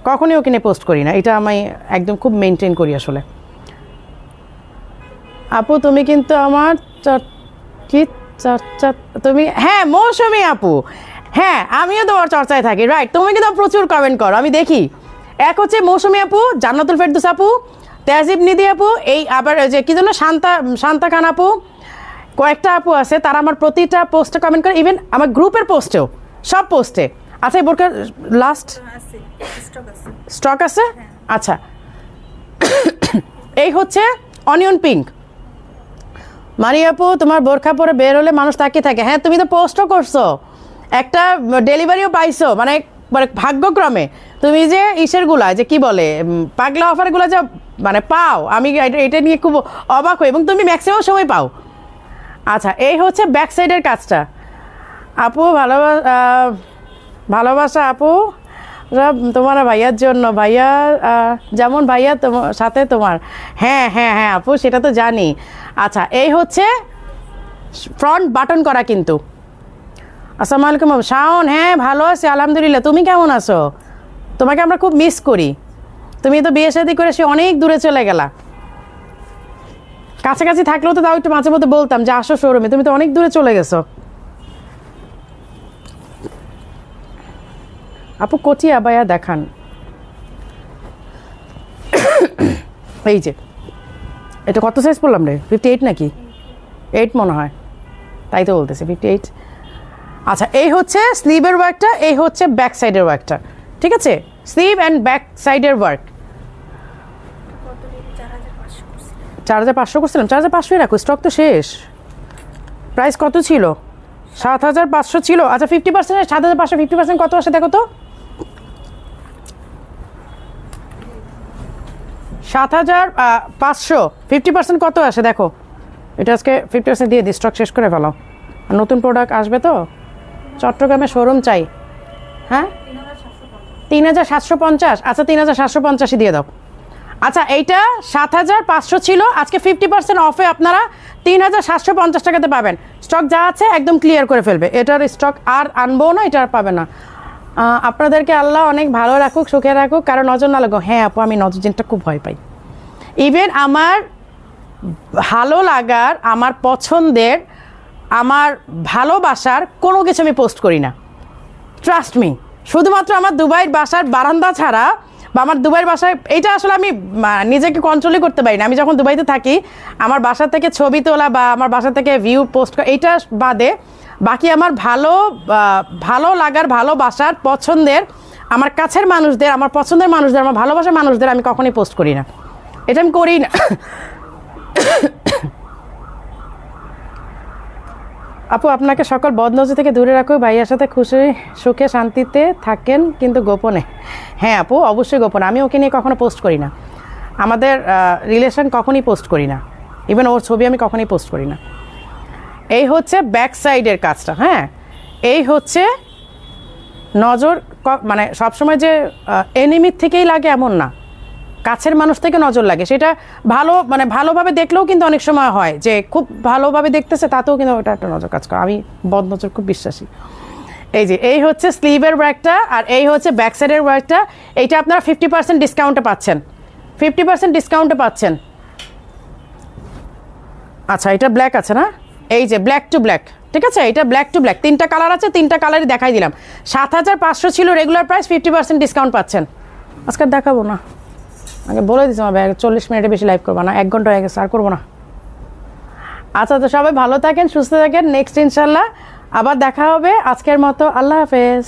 কখনই ওকে নিয়ে পোস্ট করি না, এটা আমি একদম খুব মেনটেন করি আসলে। আপু তুমি কিন্তু আমার চর্চা তুমি, হ্যাঁ মৌসুমি আপু, হ্যাঁ আমিও তোমার চর্চায় থাকি, রাইট। তুমি কিন্তু প্রচুর কমেন্ট করো, আমি দেখি। এক হচ্ছে মৌসুমি আপু, জান্নাতুল ফেরদৌস আপু, তাহজিব নিদি আপু, এই আবার যে কি যেন শান্তা খান আপু, কয়েকটা আপু আছে, তারা আমার প্রতিটা পোস্টে কমেন্ট করে, ইভেন আমার গ্রুপের পোস্টেও, সব পোস্টে। আচ্ছা, এই বোরকার লাস্ট স্টক আছে? আচ্ছা, এই হচ্ছে অনিয়ন পিঙ্ক। মারি আপু তোমার বোরখা পরে বের হলে মানুষ তাকিয়ে থাকে। হ্যাঁ, তুমি তো পোস্টও করছো, একটা ডেলিভারিও পাইছো, মানে ভাগ্যক্রমে তুমি যে ইসেরগুলা যে কি বলে পাগলা অফারগুলো যা মানে পাও, আমি এটা নিয়ে খুব অবাক হই, এবং তুমি ম্যাক্সিমাম সময় পাও। আচ্ছা, এই হচ্ছে ব্যাক সাইডের কাজটা। আপু ভালোবাসা আপু তোমার ভাইয়ার জন্য, ভাইয়া যেমন ভাইয়া তোমার সাথে তোমার। হ্যাঁ হ্যাঁ হ্যাঁ আপু, সেটা তো জানি। আচ্ছা, এই হচ্ছে ফ্রন্ট বাটন করা কিন্তু। আসসালামু আলাইকুম শাওন। হ্যাঁ ভালো আছি আলহামদুলিল্লাহ, তুমি কেমন আছো? তোমাকে আমরা খুব মিস করি, তুমি তো বিয়ে শাদী করে সে অনেক দূরে চলে গেলা। কাছাকাছি থাকলেও তো তাও একটু মাঝে মধ্যে বলতাম যে আসো শোরুমে, তুমি তো অনেক দূরে চলে গেছো। আপু কোটি আবায়া দেখান। এই যে এটা কত সাইজ পড়লাম রে, 58 নাকি 8 মনে হয়, তাই তো বলতেছে 58। আচ্ছা, এই হচ্ছে স্লিভের ওয়ার্কটা, এই হচ্ছে ব্যাক সাইডের ওয়ার্কটা, ঠিক আছে? স্লিভ অ্যান্ড ব্যাক সাইডের ওয়ার্ক 4500 করছিলাম, 4500 রাখো, স্টক তো শেষ। প্রাইস কত ছিল? 7500 ছিল। আচ্ছা 50%, 7500 50% কত আসে দেখো তো? 7500 50% কত আসে দেখো। এটা আজকে 50% দিয়ে দিই, স্টক শেষ করে ফেলাও। আর নতুন প্রোডাক্ট আসবে তো, চট্টগ্রামে শোরুম চাই। হ্যাঁ 3750। আচ্ছা 3750ই দিয়ে দাও। আচ্ছা, এইটা 7500 ছিল, আজকে 50% অফে আপনারা 3750 টাকাতে পাবেন। স্টক যা আছে একদম ক্লিয়ার করে ফেলবে, এটার স্টক আর আনবো না, এটা আর পাবে না। আপনাদেরকে আল্লাহ অনেক ভালো রাখুক, সুখে রাখুক, কারণ নজর না লাগো। হ্যাঁ আপু, আমি নজর জিনটা খুব ভয় পাই। ইভেন আমার ভালো লাগার, আমার পছন্দের, আমার ভালোবাসার কোনো কিছু আমি পোস্ট করি না, ট্রাস্ট মি। শুধুমাত্র আমার দুবাইয়ের বাসার বারান্দা ছাড়া বা আমার দুবাইয়ের বাসায়, এইটা আসলে আমি নিজেকে কন্ট্রোলই করতে পারি না। আমি যখন দুবাইতে থাকি আমার বাসা থেকে ছবি তোলা বা আমার বাসা থেকে ভিউ পোস্ট করা, এইটা বাদে বাকি আমার ভালো লাগার, ভালোবাসার, পছন্দের, আমার কাছের মানুষদের, আমার পছন্দের মানুষদের, আমার ভালোবাসার মানুষদের আমি কখনোই পোস্ট করি না। এটা আমি করি না। আপু, আপনাকে সকল বদনজর থেকে দূরে রাখো, ভাইয়ার সাথে খুশি সুখে শান্তিতে থাকেন কিন্তু গোপনে। হ্যাঁ আপু, অবশ্যই গোপনে। আমি ওকে নিয়ে কখনো পোস্ট করি না, আমাদের রিলেশন কখনই পোস্ট করি না, ইভেন ওর ছবি আমি কখনোই পোস্ট করি না। এই হচ্ছে ব্যাক সাইডের কাজটা। হ্যাঁ, এই হচ্ছে নজর, মানে সবসময় যে এনিমির থেকেই লাগে এমন না, কাছের মানুষ থেকে নজর লাগে। সেটা ভালো, মানে ভালোভাবে দেখলেও কিন্তু অনেক সময় হয় যে খুব ভালোভাবে দেখতেছে, তাতেও কিন্তু ওটা একটা নজর কাজ করে। আমি বদনজর খুব বিশ্বাসী। এই যে এই হচ্ছে স্লিভের ওয়ার্কটা, আর এই হচ্ছে ব্যাক সাইডের ওয়ার্কটা। এইটা আপনারা 50% ডিসকাউন্টে পাচ্ছেন, 50% ডিসকাউন্টে পাচ্ছেন। আচ্ছা, এটা ব্ল্যাক আছে না? এই যে ব্ল্যাক টু ব্ল্যাক, ঠিক আছে, এটা ব্ল্যাক টু ব্ল্যাক, 3টা কালার আছে, 3টা কালারই দেখাই দিলাম। 7500 ছিল রেগুলার প্রাইস, 50% ডিসকাউন্ট পাচ্ছেন। আজকে দেখাবো না, আগে বলে দিচ্ছি আমার 40 মিনিটে বেশি লাইভ করবো না, 1 ঘন্টা হয়ে গেছে, আর করবো না। আচ্ছা, তো সবাই ভালো থাকেন, সুস্থ থাকেন, নেক্সট ইনশাল্লাহ আবার দেখা হবে। আজকের মতো আল্লাহ হাফেজ।